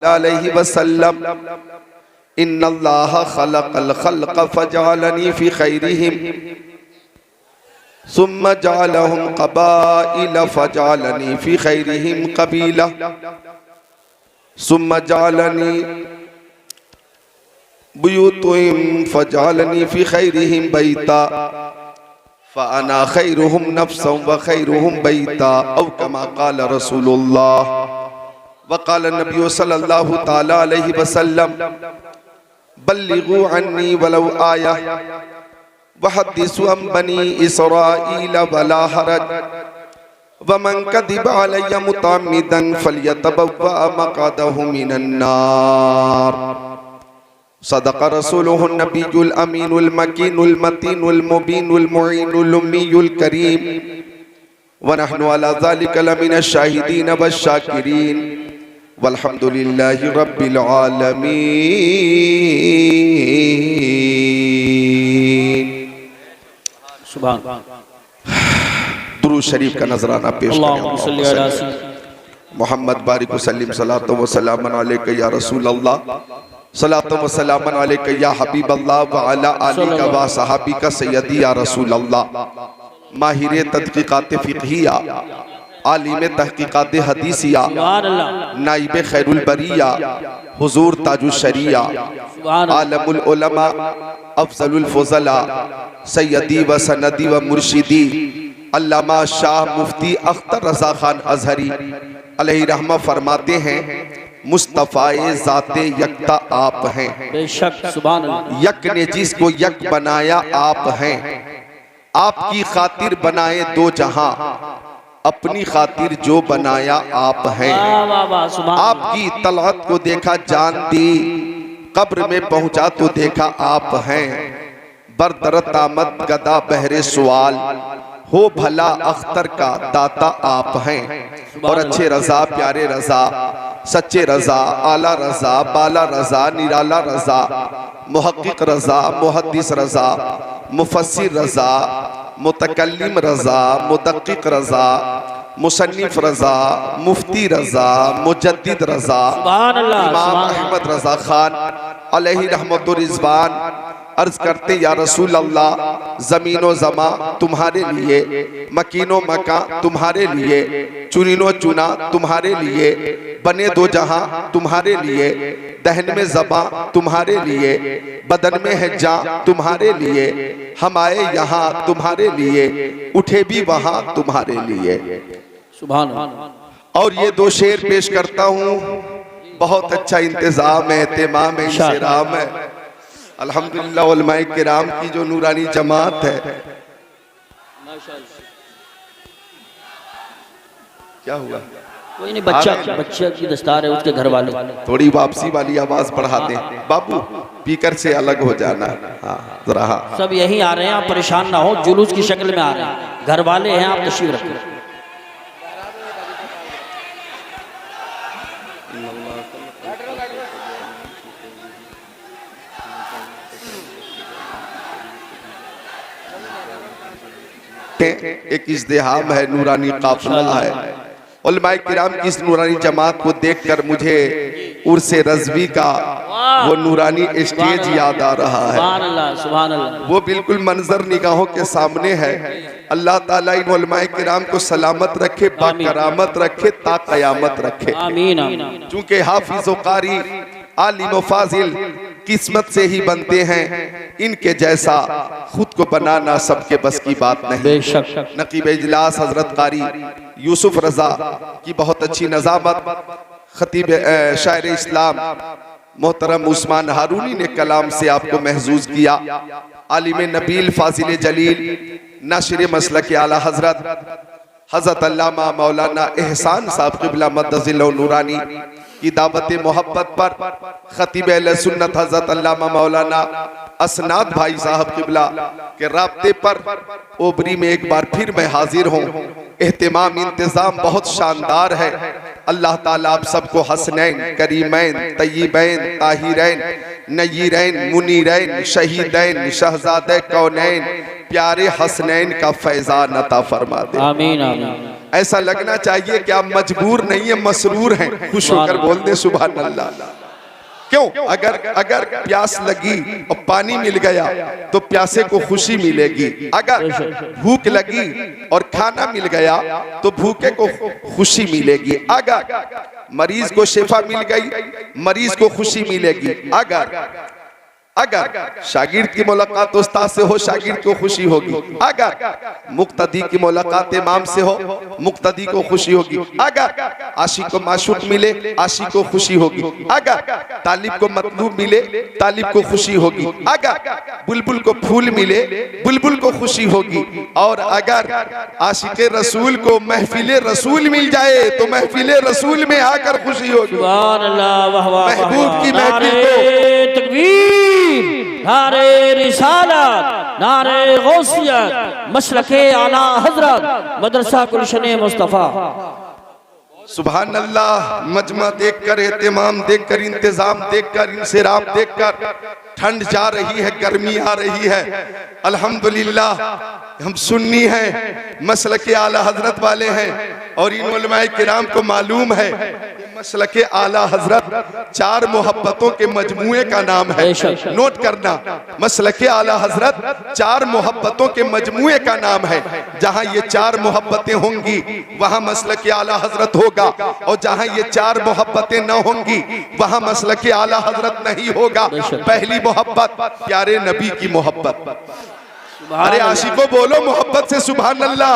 अलैहि वसल्लम इन्नल्लाह खलक़ल खल्क़ फजअलनी फी खैरिहिम सुम्मा जअलहुम क़बाइल फजअलनी फी खैरिहिम क़बीला सुम्मा जअलनी बुयूतिहिम फजअलनी फी खैरिहिम बैता फ़अना खैरुहुम नफ्सन व खैरुहुम बैता औ कमा क़ाल रसूलुल्लाह वक़ाल नबी सल्लल्लाहु तआला अलैहि वसल्लम बल्लिगू अन्नी वलौ आया वहद्दिसू अन बनी इसराईल वला हरज वमन कदिबा अलैया मुतअम्मिदन फल्यतबव्वा मक़अदहु मिनन नार सदक़ रसूलुहु नबियुल अमीनुल मकीनुल मतीनुल मुबीनुल मुईनुल उम्मीयुल करीम व नहनु अला ज़ालिका लमिनश शाहिदीन वश्शाकिरीन वल्हम्दुलिल्लाहि रब्बिल आलमीन। सुभान दुरूद शरीफ का नजराना पेश करें। मोहम्मद बारिक वसल्लम सलातो व सलामन अलैका या रसूल अल्लाह सलातो व सलामन अलैका या हबीब अल्लाह व अला आलिका व सहाबिका सय्यदी या रसूल अल्लाह। माहिर तहकीकात फिक़हिया, आलिम तहकीकात हदीसिया, नाइब खैरुल बरिया, हुजूर ताजुश शरिया, आलमुल उलमा, अफजलुल फुज़ला, सय्यदी व सनदी व मुर्शिदी अल्लामा शाह मुफ्ती अख्तर रज़ा खान अज़हरी अलैहि रहमा फरमाते हैं, मुस्तफ़ाए ज़ाते यकता आप हैं, बेशक सुभान अल्लाह। यक ने जिसको यक बनाया आप हैं, आपकी खातिर बनाए दो जहां, अपनी खातिर जो बनाया आप हैं। आपकी तलअत को देखा जान दी, कब्र में पहुंचा तो देखा आप हैं। बरदरत आमद गदा बहरे सवाल, हो भला अख्तर का दाता आप हैं। और अच्छे रजा प्यारे रजा सच्चे रजा आला रजा बाला रजा निराला रजा मुहक्किक रजा मुहद्दिस रजा मुफस्सिर रजा मुतकल्लिम रजा मुदक्किक रजा मुसन्निफ रजा मुफ्ती रजा मुजद्दिद रजा इमाम अहमद रजा खान अलैहि रहमतुर रिज़वान अर्ज करते या रसूल अल्लाह, ज़मीनो ज़मा तुम्हारे लिए, मकीनो मका तुम्हारे लिए, चुनीनो चुना तुम्हारे लिए, बने दो जहां तुम्हारे लिए, दहन में ज़बा तुम्हारे लिए, बदन में है जा तुम्हारे लिए, हम आए यहाँ तुम्हारे लिए, उठे भी वहां तुम्हारे लिए। सुभान अल्लाह। और ये दो शेर पेश करता हूँ, बहुत अच्छा इंतजाम है, एहतिमाम है, इंसराम है। अल्हम्दुलिल्लाह उलमाए किराम की जो नूरानी जमात है, क्या हुआ? कोई नहीं, बच्चा की दस्तार है, उसके घर वाले थोड़ी वापसी वाली आवाज बढ़ा दें बाबू, स्पीकर से अलग हो जाना। हाँ जरा, हाँ सब यहीं आ रहे हैं, आप परेशान ना हो, जुलूस की शक्ल में आ रहे हैं, घर वाले हैं, आप तशरीफ रखें। एक इज़्तिहाम है, नूरानी काफिला है। उलमाए किराम की इस नूरानी जमात को देखकर मुझे उर्से रज़वी का वो नूरानी स्टेज याद आ रहा है। सुभान अल्लाह, सुभान अल्लाह। वो बिल्कुल मंजर निगाहों के सामने है। अल्लाह ताला इन उलमाए किराम को सलामत रखे, बाकरामत रखे, ता क़यामत रखे। आमीन आमीन। चूँकि हाफिज़ व कारी आलिम व फाजिल किस्मत से ही बनते हैं, इनके जैसा खुद को बनाना सबके बस की बात नहीं। बेशक नकीब इजलास हजरत कारी यूसुफ रजा की बहुत अच्छी नज़ामत, खतीब शायर इस्लाम मोहतरम उस्मान हारूनी ने कलाम से आपको महजूज किया। आलिम नबील फाजिल जलील नाशिर मसलक आला हजरत अल्लामा मौलाना एहसान साहब क़िबला मद्दज़िल्लहु नूरानी की दावत मोहब्बत पर खतीब अहले सुन्नत हजरत अल्लामा मौलाना असनाद भाई साहब क़िबला के राब्ते पर ओबरी में एक बार फिर मैं हाजिर हूँ। एहतिमाम इंतज़ाम बहुत शानदार है। अल्लाह ताला आप सबको हसनैन करीमैन तय्यबैन ताहिरैन नय्यरैन मुनीरैन शहीदैन शहजादे कौनैन प्यारे हसनैन का फैज़ान अता फरमा दे। आमीन आमीन। ऐसा लगना चाहिए कि आप मजबूर नहीं है, मसरूर हैं। खुश होकर बोल दे सुभान अल्लाह। क्यों? अगर प्यास लगी और पानी मिल गया तो प्यासे को खुशी मिलेगी। अगर भूख लगी और खाना मिल गया तो भूखे को खुशी मिलेगी। अगर मरीज को शिफा मिल गई, मरीज को खुशी मिलेगी। अगर शागिर्द की मुलाकात उस्ताद से हो, शागिर्द को खुशी होगी। अगर मुक्तदी की मुलाकात इमाम से हो, मुक्तदी को खुशी होगी। अगर आशिक को माशूक मिले, आशिक को खुशी होगी। अगर तालिब को मतलूब मिले, तालिब को खुशी होगी। अगर बुलबुल को फूल मिले, बुलबुल को खुशी होगी। और अगर आशिक रसूल को महफिल रसूल मिल जाए तो महफिल रसूल में आकर खुशी होगी। महबूब की महफिल को तकबीर, नारे रिसालत, नारे गौसियत, मसलके आला हजरत, मदरसा गुलशन मुस्तफा। सुभान अल्लाह। मजमा देखकर, एहतिमाम देखकर, इंतजाम देखकर, इंसिराफ देखकर ठंड जा रही है, गर्मी आ रही है। अल्हम्दुलिल्लाह हम सुन्नी हैं, मसलके आला हजरत वाले हैं और इन उलमाए किराम को मालूम है मसलके आला हजरत 4 मोहब्बतों के मजमुए का नाम है। नोट करना, मसलके आला हजरत 4 मोहब्बतों के मजमुए का नाम है। जहां ये 4 मोहब्बतें होंगी वहां मसलके आला हजरत होगा, और जहां ये 4 मोहब्बतें न होंगी वहां मसलके आला हजरत नहीं होगा। पहली मोहब्बत प्यारे नबी की मोहब्बत। अरे आशिकों बोलो मोहब्बत से सुभान अल्लाह।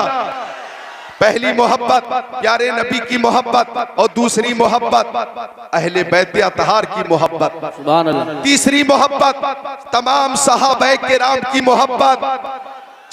पहली मोहब्बत प्यारे नबी की मोहब्बत, और दूसरी मोहब्बत अहले बैत अतहार की मोहब्बत, तीसरी मोहब्बत तमाम सहाबाए किराम की मोहब्बत,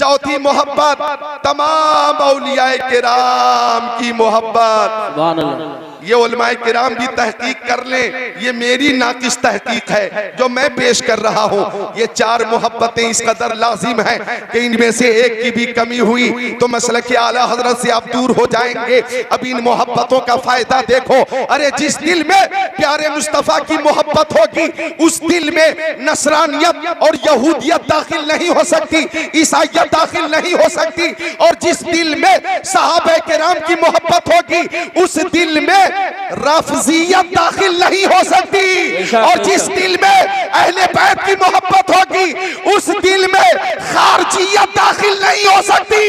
चौथी मोहब्बत तमाम औलियाए किराम की मोहब्बत। ये उलमाए किराम भी तहकीक कर लें, ये मेरी नाकिस तहकीक है जो मैं पेश कर रहा हूँ। ये 4 मोहब्बतें इस कदर लाजिम हैं कि इनमें से एक की भी कमी हुई तो मसलके आला हजरत से आप दूर हो जाएंगे। अब इन मोहब्बतों का फायदा देखो। अरे जिस दिल में प्यारे मुस्तफा की मोहब्बत होगी उस दिल में नसरानियत और यहूदियत दाखिल नहीं हो सकती, ईसाइयत दाखिल नहीं हो सकती। और जिस दिल में सहाबा किराम की मोहब्बत होगी उस दिल में रफजियत दाखिल नहीं हो सकती। और जिस दिल में अहले बैत की मोहब्बत होगी उस दिल में खारजियत दाखिल नहीं हो सकती।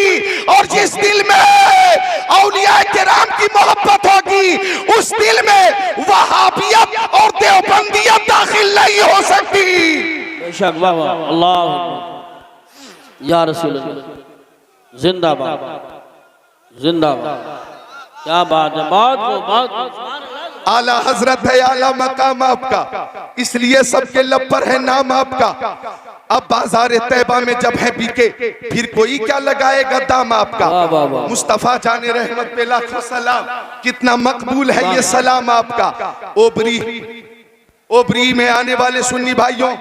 और जिस दिल में औलिया किराम की मोहब्बत होगी उस दिल में वहाबियत और देवबंदियत दाखिल नहीं हो सकती। बेशक, वाह वाह, अल्लाह या रसूल अल्लाह, जिंदाबाद जिंदाबाद। क्या बात है, बहुत आला हजरत है, आला मकाम आपका, इसलिए सबके लब पर है नाम आपका। अब बाजार तैबा में जब है बिके फिर कोई क्या लगाएगा दाम आपका। मुस्तफा जाने रहमत पे लाखों सलाम, कितना मकबूल है ये सलाम आपका। ओबरी में आने वाले सुन्नी भाइयों,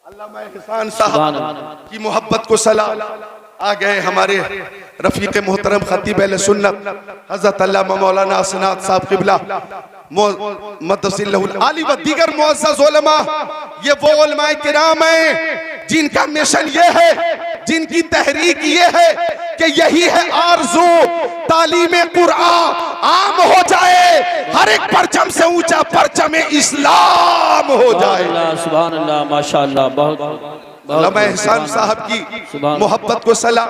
अल्लामा एहसान साहब की मोहब्बत को सलाम। आ गए हमारे रफीक मोहतरम खतीब अहले सुन्नत हजरत अल्लामा मौलाना असनाद साहब किबला मदसिल्लहुल आली व दीगर मुअज़्ज़ज़ उलमा। ये वो उलमाए किराम हैं जिनका मिशन ये है, जिनकी तहरीक ये है कि यही है आरज़ू तालीम कुरान आम हो जाए, हर एक परचम से ऊंचा परचम इस्लाम हो जाए। सुभान अल्लाह, माशाअल्लाह, बहुत अल्लामा एहसान साहब की मोहब्बत को सलाम,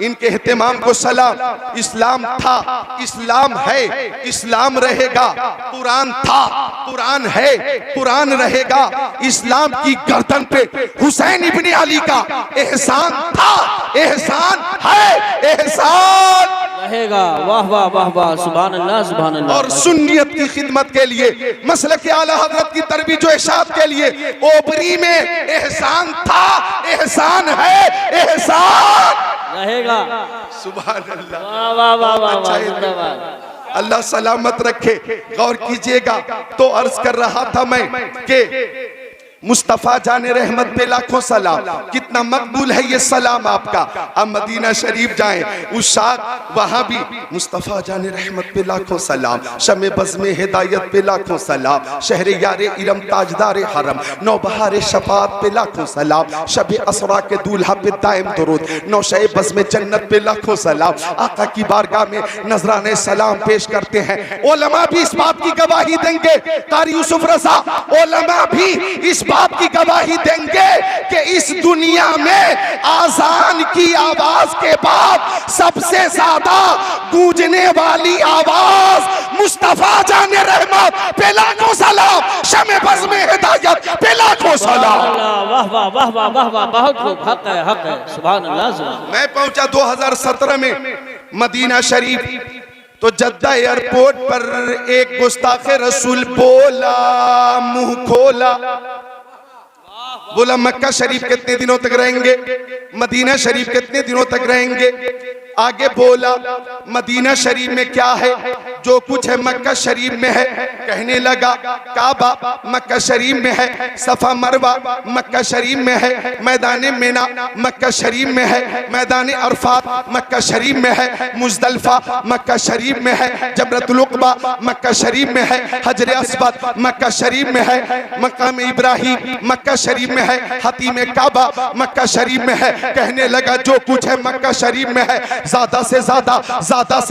इनके एहतिमाम को सलाम। इस्लाम था, इस्लाम है, इस्लाम रहेगा। कुरान था, कुरान है, कुरान रहेगा। इस्लाम की गर्दन पे हुसैन इब्ने अली का एहसान था, एहसान है, एहसान रहेगा। वाह वाह वाह वाह, सुभान अल्लाह सुभान अल्लाह। और सुन्नियत की खिदमत के लिए, मसलक आला हजरत की तरबीज व इरशाद के लिए ओबरी में एहसान था, एहसान है, एहसान रहेगा। सुभान अल्लाह, वाह वाह वाह वाह, जिंदाबाद। अल्लाह सलामत रखे। गौर कीजिएगा, तो अर्ज कर रहा था मैं कि मुस्तफा जाने रहमत पे लाखों सलाम, कितना कितना मकबूल है ये सलाम आपका। अब मदीना शरीफ जाएं, उस शाख वहां भी मुस्तफ़ा जाने रहमत पे लाखों सलाम, शमे बज़्मे हिदायत पे लाखों सलाम, शहरे यारे इरम ताजदारे हरम, नौबहारे शफात पे लाखों सलाम, शबे असरा के दूल्हा पे दायम दुरूद, नौशे बज़्मे जन्नत पे लाखों सलाम। आका की बारगाह में नजराने सलाम पेश करते हैं। उलमा भी इस बात की गवाही देंगे, कारी यूसुफ रज़ा, उलमा भी इस बात की गवाही देंगे कि इस दुनिया में आजान की आवाज के बाद सबसे ज्यादा गूंजने वाली आवाज मुस्तफा जाने रहमत पे लाखों सलाम, शमे बज़्मे हिदायत पे लाखों सलाम। वाह वाह वाह वाह वाह वाह, बहुत खूब, हक है, हक है, सुभान अल्लाह, सुभान अल्लाह। मैं पहुंचा 2017 में मदीना शरीफ, तो जद्दा एयरपोर्ट पर एक गुस्ताखे रसूल बोला, मुंह खोला, बोला मक्का शरीफ कितने दिनों तक रहेंगे, मदीना शरीफ कितने दिनों तक रहेंगे। आगे बोला मदीना शरीफ में क्या है, जो कुछ है मक्का शरीफ में है। कहने लगा काबा मक्का शरीफ में है, सफा मरवा मक्का शरीफ में है, मैदान मिना मक्का शरीफ में है, मैदान अरफात मक्का शरीफ में है, मुज़दलिफा मक्का शरीफ में है, जबरतुल उक़बा मक्का शरीफ में है, हजर अस्वद मक्का शरीफ में है, मकाम इब्राहिम मक्का शरीफ में है, हतीम काबा मक्का शरीफ में है। कहने लगा जो कुछ है मक्का शरीफ में है, ज्यादा से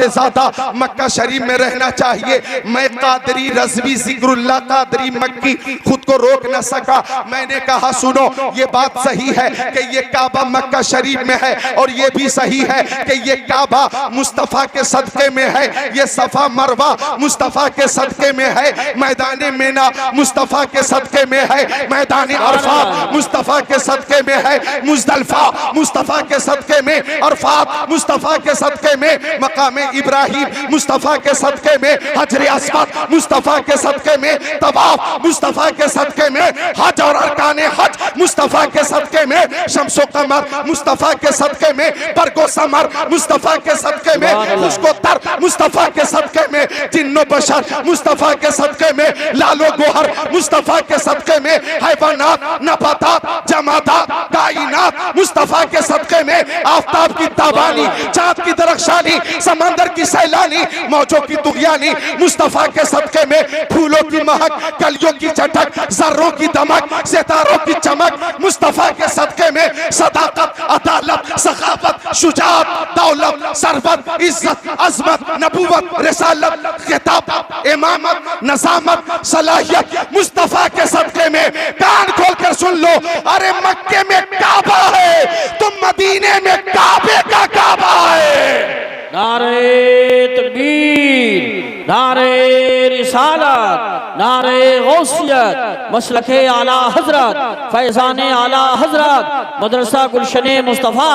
ज्यादा मक्का शरीफ में रहना चाहिए। मैं कादरी रज़वी ज़िक्रुल्लाह कादरी मक्की खुद को रोक न सका। मैंने कहा सुनो, ये बात सही है कि ये काबा मक्का शरीफ में है, और ये भी सही है कि ये काबा मुस्तफ़ा के सदके में है, ये सफा मरवा मुस्तफ़ा के सदके में है, मैदान मिना मुस्तफ़ा के सदके में है, मैदान अरफात मुस्तफ़ा के सदके में है, मुज़दलिफा मुस्तफ़ा के सदके में, अरफात मुस्तफ़ा के सदके में, मकाम इब्राहिम मुस्तफ़ा के सदके में, हजर अस्वद मुस्तफ़ा के सदके में, तवाफ मुस्तफ़ा के सदके में, हज और अरकाने हज मुस्तफ़ा के सदके में, शम्सो कमर मुस्तफ़ा के सदके में, बरगो समर मुस्तफ़ा के सदके में, खुशको तर मुस्तफ़ा के सदके में, जिन्नो बशर मुस्तफ़ा के सदके में, लालो गोहर मुस्तफ़ा के सदके में, हैवानात नबातात जमादात कायनात मुस्तफ़ा के सदके में, आफताब की ताबानी चाँद की दरख्शानी समंदर की सैलानी मौजों की तुगयानी मुस्तफ़ा के सदके में, फूलों की महक कलियों की चटक जर्रों की दमक सितारों की चमक मुस्तफ़ा के सदके में, सदाकत अदालत सखावत शुजाअत दौलत सरबत इज्जत अजमत नबूवत रिसालत खिताब इमामत नज़ामत सलाहियत मुस्तफ़ा के सदके में। कान खोल कर सुन लो, अरे मक्के में काबा है तो मदीने में काबे का काबा है। नारे तकबीर, नारे रिसालत, नारे गौसियत, मसलके आला हजरत, फैजाने आला हजरत, मदरसा गुलशने मुस्तफ़ा,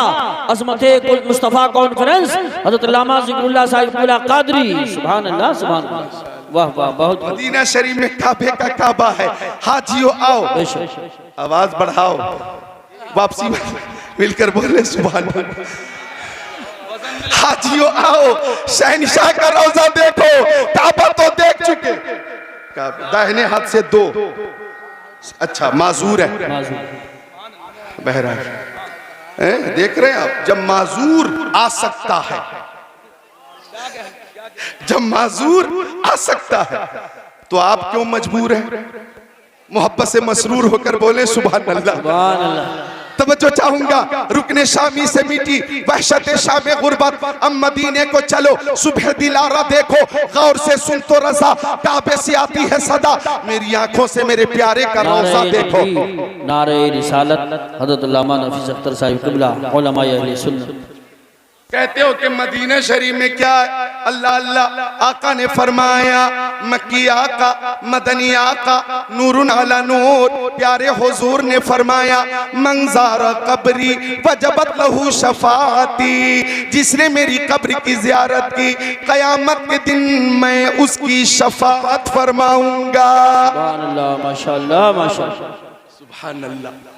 अज़मते मुस्तफ़ा कॉन्फ्रेंस, हज़रत अल्लामा ज़िक्रुल्लाह साहिब कुला कादरी, सुभान अल्लाह, सुभान अल्लाह, वाह वाह, बहुत मदीना शरीफ में काबे का काबा है। हाजियो आओ, आवाज बढ़ाओ, वापसी मिलकर बोले सुभान अल्लाह। हाजियो आओ, शहनशाह का रोजा देखो, काबा तो देख चुके, दाहिने हाथ से दो, अच्छा माजूर है, बहरहाल देख रहे हैं आप। जब माजूर आ सकता है, जब माजूर आ सकता है तो आप क्यों मजबूर हैं? मोहब्बत से मसरूर होकर बोले सुभान अल्लाह, सुभान अल्लाह। तवज्जो चाहूंगा, रुकने शामी से मीठी वहशत शाम गुर्बत, अब मदीने को चलो, सुबह दिलारा देखो, गौर से सुन तो रज़ा, काबे से आती है सदा, मेरी आंखों से मेरे प्यारे का रोज़ा देखो। नारे रिसालत, हज़रत अल्लामा नफीस अख्तर साहिब क़िबला, उलमाए अहले सुन्नत। कहते हो कि मदीना शरीफ में क्या है? अल्लाह अल्लाह आका ने फरमाया, मक्की आका मदनी आका नूरुन अला नूर, प्यारे हुजूर ने फरमाया, मंज़ारा कब्री वजबत लहू शफाअती, जिसने मेरी कब्र की ज़ियारत की क़यामत के दिन मैं उसकी शफाअत फरमाऊंगा। सुभान अल्लाह, माशाअल्लाह, माशाअल्लाह, सुभान अल्लाह।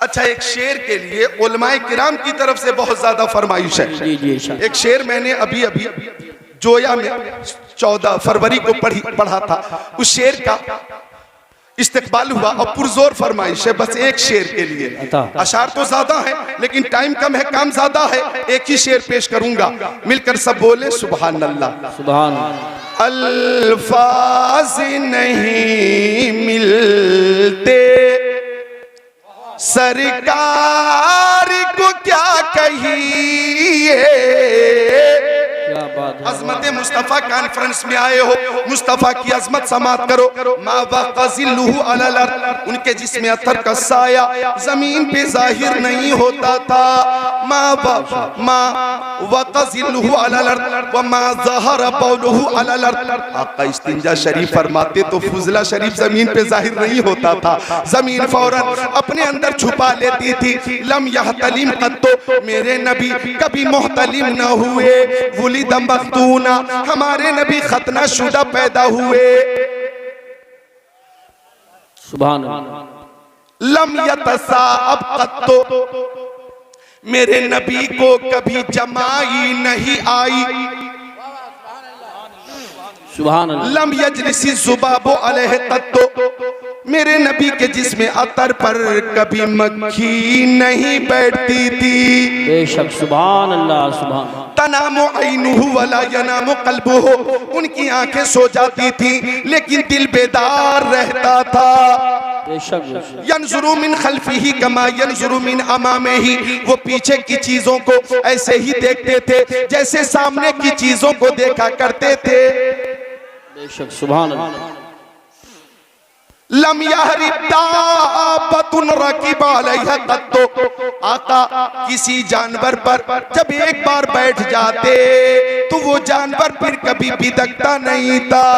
अच्छा, एक शेर के लिए उलमाए किराम की तरफ से बहुत ज्यादा फरमाइश है। एक शेर मैंने अभी अभी जोया में 14 फरवरी को पढ़ा था। उस शेर का इस्तिकबाल हुआ और पुरजोर फरमाइश है बस एक शेर के लिए। अशार तो ज्यादा है लेकिन टाइम कम है, काम ज्यादा है, एक ही शेर पेश करूंगा, मिलकर सब बोले सुभान अल्लाह। सुभान अल्फाज नहीं मिलते सरकार को क्या कहिए। अजमत मुस्तफा कॉन्फ्रेंस में आए हो, मुस्तफा की अजमत समात करो। माँ वक़ज़िल्लुहु अलल अर्द, उनके जिस्म अतर का साया जमीन पे जाहिर नहीं होता था। माँ वक़ज़िल्लुहु अलल अर्द व माँ ज़हरा बौलुहु अलल अर्द। आका इस्तिंजा शरीफ फरमाते तो फुजला शरीफ जमीन पे जाहिर नहीं होता था, जमीन फौरन अपने अंदर छुपा लेती थी। लम यहतलिम कत्तो, मेरे नबी कभी मुहतलिम न हुए। वुलिद मख्तूना, हमारे नबी खतना शुदा पैदा हुए। सुभान अल्लाह। लम यतसाअब कत्तो, मेरे नबी को कभी जमाई नहीं आई। सुभान अल्लाह। लम यजलिसी ज़ुबाबो अलैहि कत्तो, मेरे नबी के जिस्म अतर पर कभी मक्खी नहीं बैठती थी। बेशक सुभान अल्लाह। सुभान। तनामु ऐनुहु वला यनामु क़ल्बुहु, उनकी आंखें सो जाती थी लेकिन दिल बेदार रहता था। बेशक। यंजुरु मिन खल्फिही कमा यंजुरु मिन अमामिही, वो पीछे की चीजों को ऐसे ही देखते थे जैसे सामने की चीजों को देखा करते थे। बेशक सुभान अल्लाह। लम यहरिब दाब्बतुन रकिब अलैहा कत्तो, आका किसी जानवर पर जब एक बार बैठ जाते तो वो जानवर फिर कभी बिदकता नहीं था।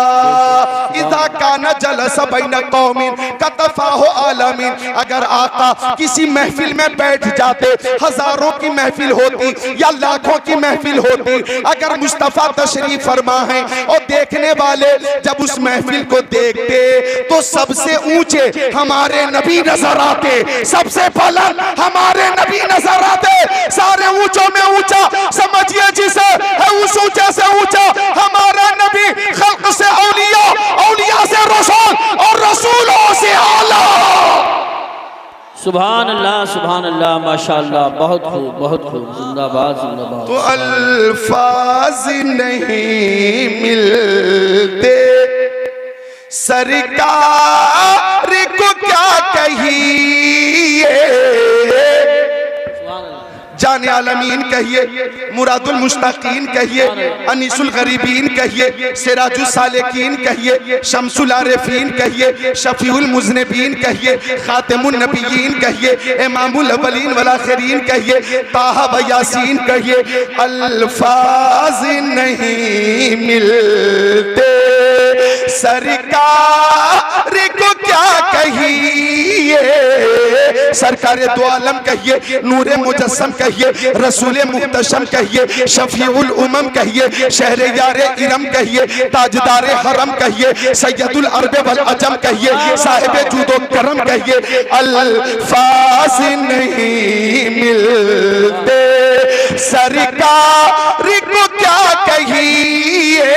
इज़ा काना जलस बैन कौमिन कतफाहु आलमीन, अगर आका किसी महफिल में बैठ जाते, हजारों की महफिल होती या लाखों की महफिल होती, अगर मुस्तफा तशरीफ फरमा है और देखने वाले जब उस महफिल को देखते तो सबसे ऊंचे हमारे नबी नजर आते, सबसे बुलंद हमारे नबी नजर आते। सारे ऊंचों में ऊंचा समझिए जिसे है, उस ऊंचे से ऊंचा हमारा नबी। खल्क से औलिया, औलिया से रसूल और रसूलों से आला। सुभान अल्लाह। सुभान अल्लाह। माशाअल्लाह। बहुत खूब, बहुत खूब। जिंदाबाद, जिंदाबाद। तो अल्फाज नहीं मिलते सरकार को क्या कहिए। जाने आलमीन कहिए, मुरादुल मुश्ताकीन कहिए, अनीसुल गरीबीन कहिए, सिराजुल सालिकीन कहिए, शम्सुल आरिफीन कहिए, शफीउल मुज़निबीन कहिए, खातिमुन नबिय्यीन कहिए, इमामुल अव्वलीन वल आखिरीन कहिए, ताहा व यासीन कहिए। अल्फाज नहीं मिलते सरकार को क्या कहिए। सरकार दो आलम कहिए, नूरे मुजस्सम कहिए, रसूले मुहतशम कहिए, शफीउल उमम कहिए, शहरे यारे इरम कहिए, ताजदारे हरम कहिए, सैयदुल अरब वल अजम कहिए, साहिबे जूदो करम कहिए। अल्फाज नहीं मिलते सरकार को क्या कहिए।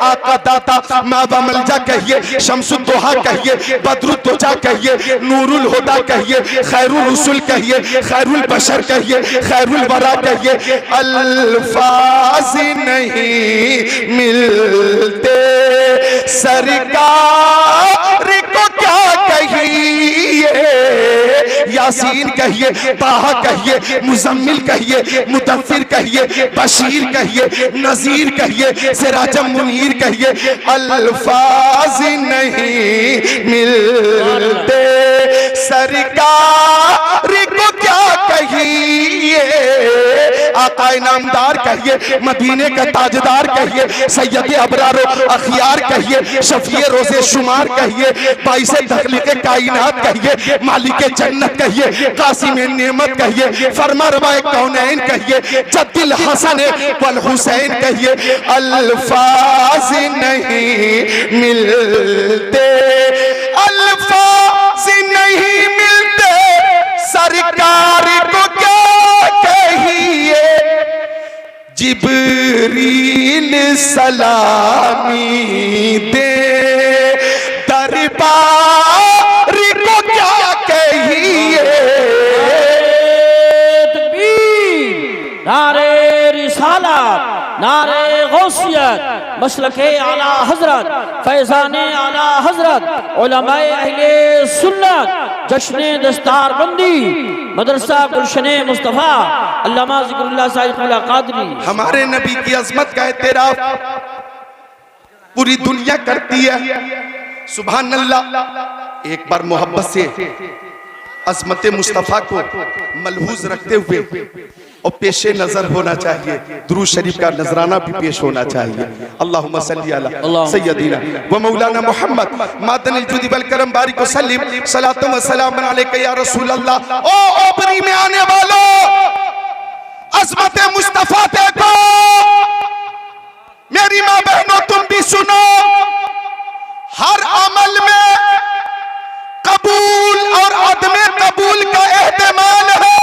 आका दाता मावा मलजा कहिए, शम्सुद दुहा कहिए, बदरुद दुजा कहिए, नूरुल हुदा कहिए, खैरुल रसूल कहिए, खैरुल बशर कहिए, खैरुल वरा कहिए। अल्फाज नहीं मिलते सरकार को क्या कहिए। यासीन कहिए, ताहा कहिए, मुजम्मिल कहिए, मुदफ्फिर कहिए, बशीर कहिए, नजीर कहिए, सिराजम मुनीर कहिए। अल्फाज नहीं मिलते सरकार को क्या कहिए। आका इनामदार कहिए, मदीने का ताजदार कहिए, सैयद अबरार अखियार कहिए, शफीए रोज़े शुमार कहिए, बाइसे तखलीक़े कायनात कहिए, मालिके जन्नत कहिए, कासिम नेमत कहिए, फरमारवाए कौनैन कहिए, जद्दिल हसन वल हुसैन कहिए। अल्फाज नहीं मिलते, अल्फाज नहीं मिलते सरकार को क्या कहिए। जिब्रील सलामी दे दरबार मसलके आला हजरत फैजाने आला हजरत उलमाए अहले सुन्नत जश्ने दस्तार बंदी मदरसा गुलशने मुस्तफ़ा अल्लामा ज़िक्रुल्लाह साहिब क़िला क़ादरी। हमारे नबी की अजमत का एतराफ पूरी दुनिया करती है। सुभान अल्लाह। एक बार मोहब्बत से अजमत मुस्तफ़ा को मलहूज रखते हुए और पेशे नजर होना चाहिए, दुरूद शरीफ का नजराना भी पेश होना चाहिए। अल्लाहुम्मा सल्ली अला सय्यदिना व मौलाना मुहम्मद मादनिल जुदी वल करम बारिक वसल्लिम सलातु व सलाम अलैका या रसूल अल्लाह। ओ ओपरी में आने वालों, अजमत मुस्तफ़ा देखो, मेरी माँ बहनों तुम भी सुनो। हर अमल में कबूल और अदमे कबूल का एहतमाल है।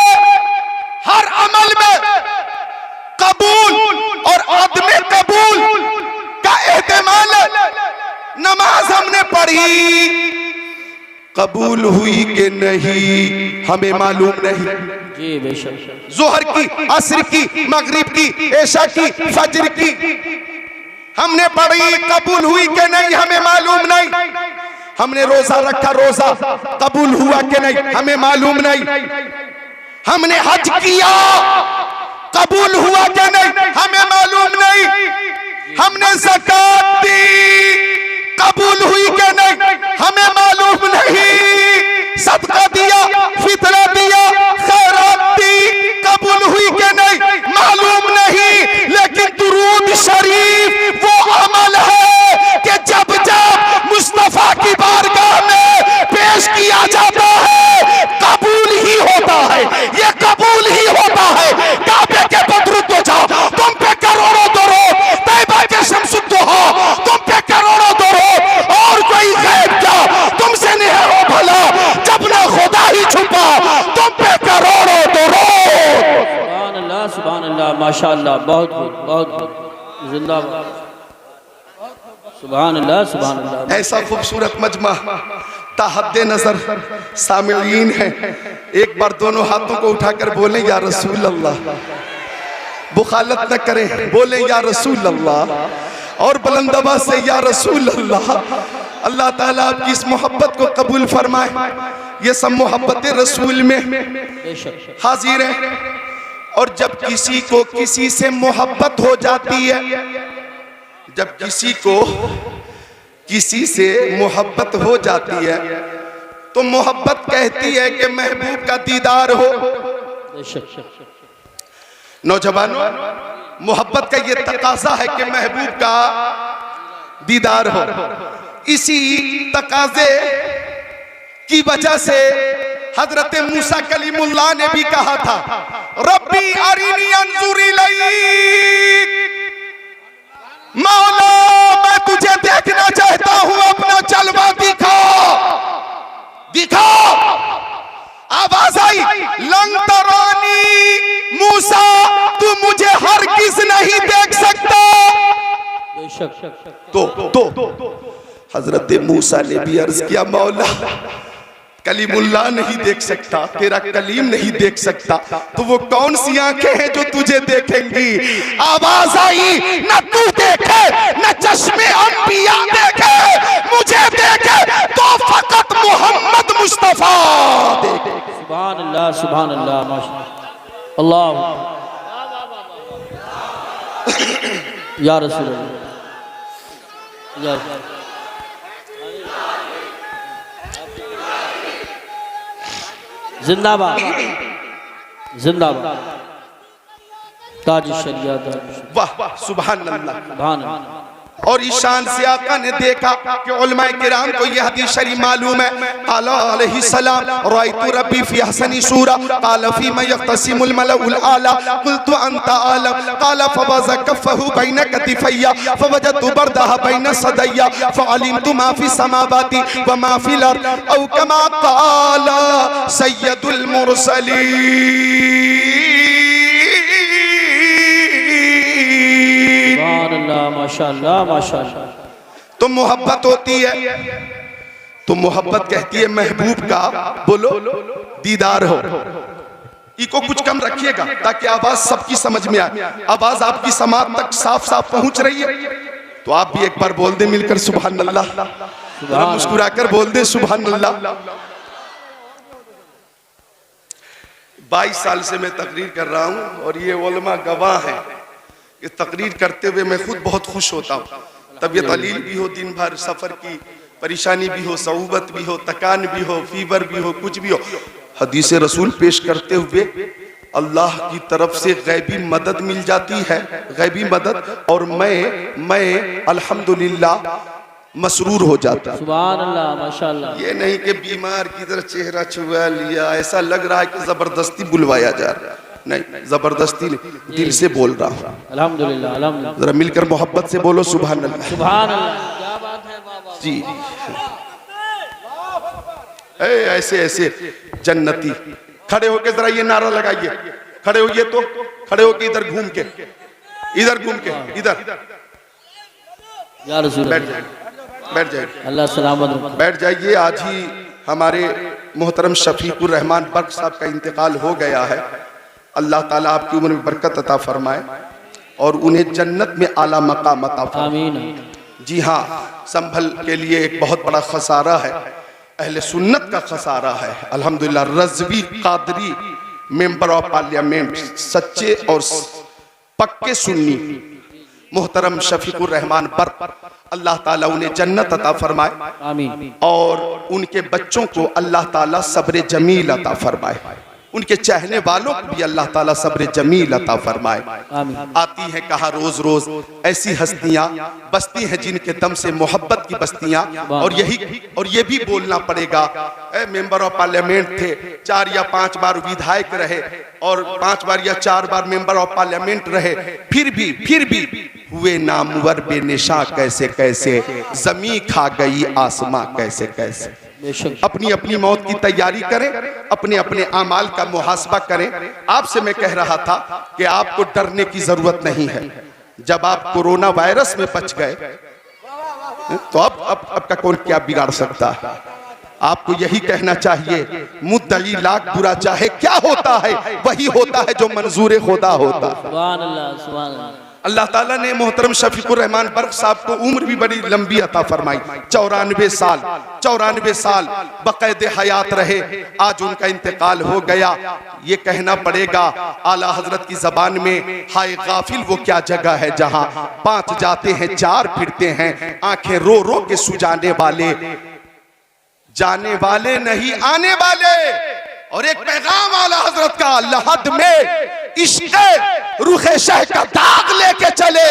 हर अमल में कबूल और अदमे कबूल का एहतमाल है। नमाज हमने पढ़ी, कबूल हुई कि नहीं हमें मालूम नहीं। जी बेशक। जोहर की, असर की, मगरिब की, ऐशा की, फजर की हमने पढ़ी, कबूल हुई कि नहीं हमें मालूम नहीं। हमने रोजा रखा, रोजा कबूल हुआ कि नहीं हमें मालूम नहीं। हमने हज किया, कबूल हुआ कि नहीं हमें मालूम नहीं। हमने ज़कात दी, कबूल हुई कि नहीं हमें मालूम नहीं। सदका दिया, फितरा दिया, खैरात दी, कबूल हुई कि नहीं मालूम नहीं। लेकिन दुरूद शरीफ वो अमल है कि जब जब मुस्तफा की बारगाह में पेश किया जाता है कबूल ही होता है। ये कबूल ही होता है। काबे के बदरुद तो जाओ, तुम पे करोड़ों दरूद, तैयबा के शम्सुद्दोहा तुम पे करोड़ों दरूद, और कोई गैब क्या तुमसे नहीं है वो भला, जब ना खुदा ही छुपा तुम पे करोड़ों दरूद। सुभान अल्लाह, सुभान अल्लाह, माशाअल्लाह, बहुत खूब, बहुत खूब, जिंदाबाद। सुभान अल्लाह, सुभान अल्लाह। ऐसा खूबसूरत मजमा ताहद्दे नजर सामिईन है। एक बार दोनों हाथों को उठाकर बोले या रसूल अल्लाह, बुखालत न करें, बोले या रसूल अल्लाह, और बुलंद आवाज से या रसूल अल्लाह। अल्लाह ताला आपकी इस मोहब्बत को कबूल फरमाए। ये सब मोहब्बत रसूल में हाजिर है। और जब किसी को किसी से मोहब्बत हो जाती है, जब किसी को किसी से मोहब्बत हो जाती है तो मोहब्बत कहती है कि महबूब का दीदार हो। नौजवानों, मोहब्बत का ये तकाजा है कि महबूब का दीदार हो। इसी तकाजे की वजह से हजरत मूसा कलीमुल्लाह ने भी कहा था, रब्बी अरिनी अंजुर इलैक, मौला मैं तुझे देखना चाहता हूं, अपना जलवा दिखा, दिखा। आवाज आई, लं तरानी मूसा, तू मुझे हरगिज़ नहीं देख सकता। तो हजरत मूसा ने भी अर्ज किया, मौला कलीमुल्लाह नहीं देख सकता, तेरा कलीम नहीं देख सकता, तो वो कौन सी आंखें हैं जो तुझे देखेंगी। आवाज आई, न तू देखे न चश्मे अंबिया देखे, मुझे देखे तो फकत मोहम्मद मुस्तफा देखे। सुभान अल्लाह, सुभान अल्लाह, माशाअल्लाह, अल्लाह या रसूल अल्लाह, या जिंदाबाद, जिंदाबाद, ताज शरीयत। वाह वाह, सुभान अल्लाह, सुभान अल्लाह। और इस शान से आका ने देखा कि उलमाए किराम को यह हदीस शरीफ मालूम है। काला अलैहि सलाम रायतु रब्बी फी हसनी सूरा, काला फी मा यख्तसिमुल मलाउल आला, कुल्तु अंता आलम, काला फवज़ा कफ़हु बैन कतिफैया, फवजदतु बरदहा बैन सदैया, फअलिमतु मा फी समावाति व मा फिल अर्द, औ कमा काला सय्यदुल मुरसलीन। माशाअल्लाह, माशाअल्लाह। तो मोहब्बत होती है, तो मोहब्बत कहती है महबूब का बोलो दीदार हो। इको कुछ कम रखिएगा ताकि आवाज सबकी समझ में आए। आवाज आपकी समाज तक साफ साफ पहुंच रही है। तो आप भी एक बार बोल दे मिलकर सुभान अल्लाह, जरा मुस्कुराकर बोल दे सुभान अल्लाह। 22 साल से मैं तकरीर कर रहा हूँ और ये उलमा गवाह हैं कि तकरीर करते हुए मैं खुद बहुत खुश होता हूँ। तबीयत अलील भी हो, दिन भर सफर की परेशानी भी हो, सऊबत भी हो, तकान भी हो, फीवर भी हो, कुछ भी हो, हदीस रसूल पेश करते हुए अल्लाह की तरफ से गैबी मदद मिल जाती है, गैबी मदद। और मैं अल्हम्दुलिल्लाह मसरूर हो जाता। सुभान अल्लाह, माशाअल्लाह। ये नहीं कि बीमार की तरह चेहरा छुआ लिया, ऐसा लग रहा है कि जबरदस्ती बुलवाया जा रहा है। नहीं, जबरदस्ती नहीं, दिल से बोल रहा हूँ। अल्हम्दुलिल्लाह, अल्हम्दुलिल्लाह। जरा मिलकर मोहब्बत से बोलो सुभान अल्लाह। सुभान अल्लाह, क्या बात है बाबा जी। ऐसे ऐसे जन्नती खड़े होके जरा ये नारा लगाइए, खड़े होइए तो, खड़े होके इधर घूम के, इधर घूम के, इधर या रसूल बैठ जाइए, बैठ जाइए, अल्लाह सलामत रखे। बैठ जाइए। आज ही हमारे मोहतरम शफीकुर रहमान बर्क साहब का इंतकाल हो गया है। अल्लाह ताला आपकी उम्र में बरकत अता फरमाए और उन्हें जन्नत में आला मकाम अता फरमाए। आमीन। जी हाँ, संभल के लिए एक बहुत बड़ा खसारा है, अहले सुन्नत का खसारा है। अल्हम्दुलिल्लाह Razvi Qadri member of parliament, सच्चे और पक्के सुन्नी मोहतरम शफीकुर रहमान बर्क, अल्लाह ताला उन्हें जन्नत अता फरमाए आमीन। और उनके बच्चों को अल्लाह ताला सब्र जमील अता फरमाए, उनके चाहने वालों को भी अल्लाह ताला सब्र जमील अता फरमाए। आती हैं कहा रोज रोज ऐसी हस्तियां बसती हैं जिनके दम से मोहब्बत की बस्तियां। और ये भी बोलना पड़ेगा, मेंबर ऑफ पार्लियामेंट थे, 4 या 5 बार विधायक रहे और 5 बार या 4 बार मेंबर ऑफ पार्लियामेंट रहे, फिर भी हुए नामवर बेनिशा कैसे कैसे, जमी खा गई आसमां कैसे कैसे। अपनी अपनी मौत की तैयारी करें, अपने अपने आमाल का मुहासबा करें। आपसे मैं कह रहा था कि आपको डरने की जरूरत नहीं है। जब आप कोरोना वायरस में बच गए तो अब का कौन क्या बिगाड़ सकता है। आपको यही कहना चाहिए, मुद्दई लाख बुरा चाहे क्या होता है, वही होता है जो मंजूर खुदा होता है। सुभान अल्लाह, सुभान अल्लाह। अल्लाह ताला ने मोहतरम शफीकुर रहमान बर्क साहब को उम्र भी बड़ी लंबी अता फरमाई, 94 साल बक़ैद हयात रहे। आज उनका इंतकाल हो गया। ये कहना पड़ेगा आला हजरत की जबान में, हाय गाफिल वो क्या जगह है जहां 5 जाते हैं 4 फिरते हैं, आंखें रो रो के सुजाने वाले, जाने वाले नहीं आने वाले। और एक पैगाम आला हजरत का, लहद में इश्क़ रुखे शह का दाग लेके चले,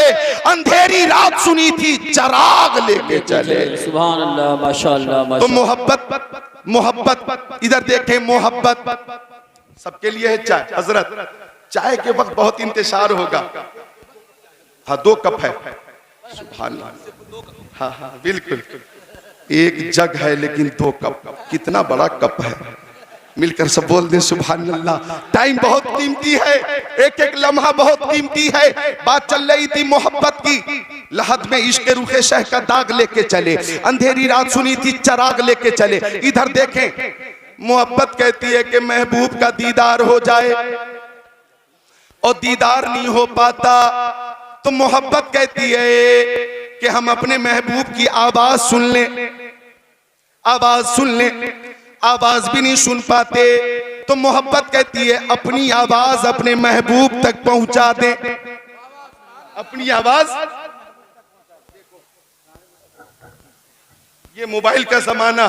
अंधेरी रात सुनी थी चराग लेके चले। सुभान अल्लाह, माशाअल्लाह, तो माशाअल्लाह। मोहब्बत इधर देखें, मोहब्बत सबके लिए है। चाय हजरत, चाय के वक्त बहुत इंतजार होगा। हाँ 2 कप है, सुभान अल्लाह। हाँ बिल्कुल, एक जग है लेकिन 2 कप, कितना बड़ा कप है। मिलकर सब बोल दें सुभान अल्लाह। टाइम बहुत कीमती है, एक एक लम्हा बहुत कीमती है। बात चल रही थी मोहब्बत की, लहद में इश्क रुखे शह का दाग लेके चले, अंधेरी रात सुनी थी चराग लेके चले। इधर देखें, मोहब्बत कहती है कि महबूब का दीदार हो जाए और दीदार नहीं हो पाता, तो मोहब्बत कहती है कि हम अपने महबूब की आवाज सुन लें, आवाज सुन लें। आवाज भी नहीं सुन पाते तो मोहब्बत कहती है अपनी आवाज अपने महबूब तक पहुंचा दें। अपनी आवाज, ये मोबाइल का जमाना,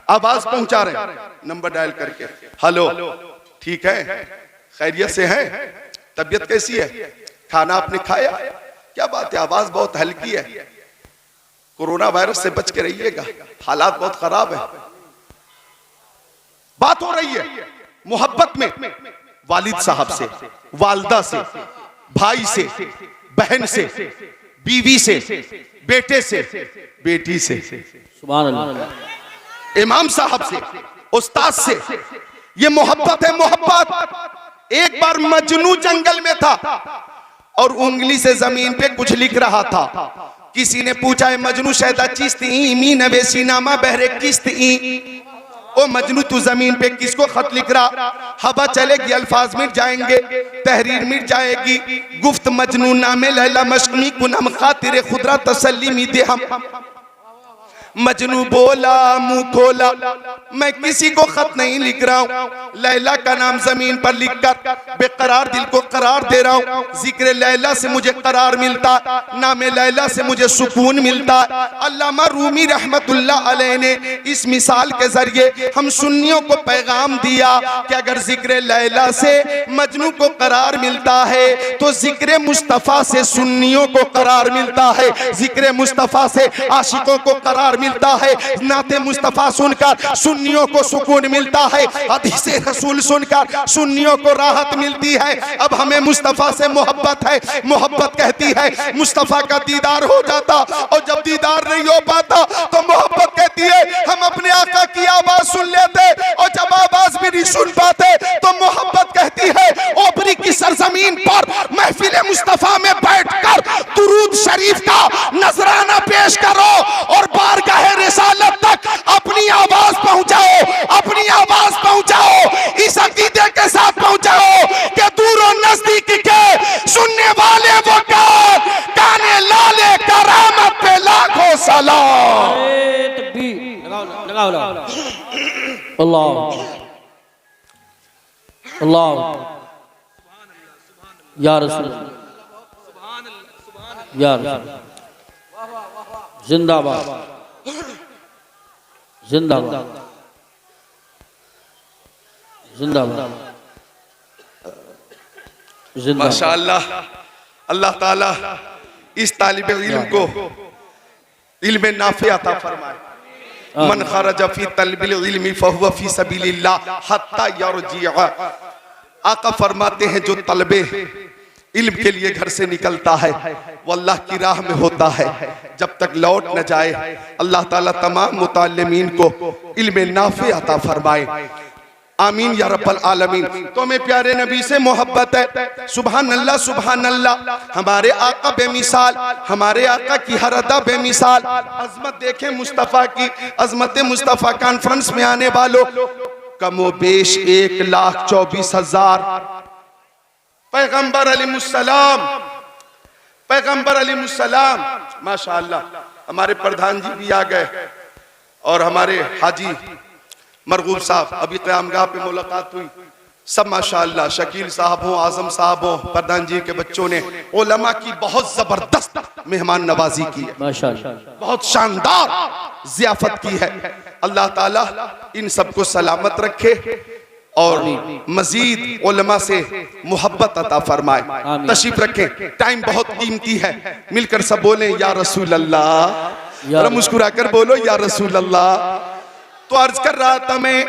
आवाज पहुंचा रहे हैं नंबर डायल करके। हेलो, ठीक है, खैरियत से हैं, तबीयत कैसी है, खाना आपने खाया, क्या बात है, आवाज बहुत हल्की है, कोरोना वायरस से बच के रहिएगा, हालात बहुत खराब है। बात हो रही है मोहब्बत में, वालिद साहब से, वालदा से, भाई से, बहन से, बीवी से, बेटे से, बेटी से, सुभान अल्लाह, इमाम साहब से, उस्ताद से। ये मोहब्बत है, मोहब्बत। एक बार मजनू जंगल में था और उंगली से जमीन पे कुछ लिख रहा था। किसी ने पूछा है मजनू शहदा चिस्त ई मी नवेसी नामा बहरे किस्त ई। ओ मजनू तू जमीन पे किसको खत लिख रहा? हवा चलेगी अल्फाज मिट जाएंगे, तहरीर मिट जाएगी। गुफ्त मजनू नामे लैला मशमी कुनम खातिर खुदरा तसल्ली मी दे हम। मजनू बोला मुंह खोला, मैं किसी को खत नहीं लिख रहा हूँ, लैला का नाम जमीन पर लिखकर बेकरार दिल को करार दे रहा हूँ। जिक्र लैला से मुझे करार मिलता, नामे लैला से मुझे सुकून मिलता। अल्लामा रूमी रहमतुल्लाह अलैह ने इस मिसाल के जरिए हम सुन्नियों को पैगाम दिया कि अगर जिक्र लैला से मजनू को करार मिलता है तो जिक्र मुस्तफ़ा से सुन्नियों को करार मिलता है, जिक्र मुस्तफ़ा से आशिकों को करार मिलता है, नाते मुस्तफ़ा सुनकर सुन्नियों को सुकून मिलता है, हदीसे रसूल सुनकर सुन्नियों को राहत मिलती है। अब हमें मुस्तफ़ा से मोहब्बत है, मोहब्बत कहती है मुस्तफ़ा का दीदार हो जाता, और जब दीदार नहीं हो पाता तो मोहब्बत कहती है हम अपने आका की आवाज सुन लेते, और जब आवाज भी नहीं सुन पाते तो मोहब्बत कहती है ओबरी की सरजमीन पर महफिल मुस्तफ़ा में बैठकर दुरूद शरीफ का नजराना पेश करो और बारगाह रिसालत तक अपनी आवाज पहुंचाओ, अपनी आवाज पहुंचाओ, इस अकीदे के साथ पहुंचाओ कि दूर और नजदीक के सुनने वाले वो काने लाले करामत पे लाखों सलाम। लगाओ लगाओ अल्लाह अल्लाह या रसूल या रसूल जिंदाबाद जिंदाबाद जिंदाबाद जिंदाबाद। माशाअल्लाह, अल्लाह ताला इस तालिब इल्म को इल्म नाफे अता फरमाए। मन खरज फी तलबिल इल्मी फहुवा फी सबीलिल्लाह हत्ता यरजिअ। आका फरमाते हैं जो तलबे इल्म के लिए घर से निकलता है वो अल्लाह की राह में होता है, जब तक लौट न जाए। अल्लाह ताला तमाम मुताल्लिमीन को इल्म नाफे अता फरमाए, आमीन या रब्बल आलमीन। तो हमें प्यारे नबी से मोहब्बत है, सुभान अल्लाह सुभान अल्लाह। हमारे आका बेमिसाल, हमारे आका की हर अदा बेमिसाल। अजमत देखें मुस्तफ़ा की, अजमत मुस्तफ़ा कॉन्फ्रेंस में आने वालों कमोबेश 1,24,000 पैगंबर अलैहिस्सलाम, पैगंबर अलैहिस्सलाम माशाअल्लाह। हमारे प्रधान जी भी आ गए और हमारे हाजी मरगूब साहब, अभी क़यामगाह पे मुलाकात हुई, सब माशाअल्लाह। शकील साहब हो, आजम साहब हो, प्रधान जी के बच्चों ने उलमा की बहुत जबरदस्त मेहमान नवाजी की है, माशाअल्लाह, बहुत शानदार ज़ियाफत की है। अल्लाह ताला इन सबको सलामत रखे और मजीद उलमा से मोहब्बत अता फरमाए। तशरीफ रखें, टाइम बहुत कीमती है, मिलकर सब बोले या रसूल अल्लाह, जरा मुस्कुरा कर बोलो या रसूल अल्लाह। तो अर्ज कर रहा था मैं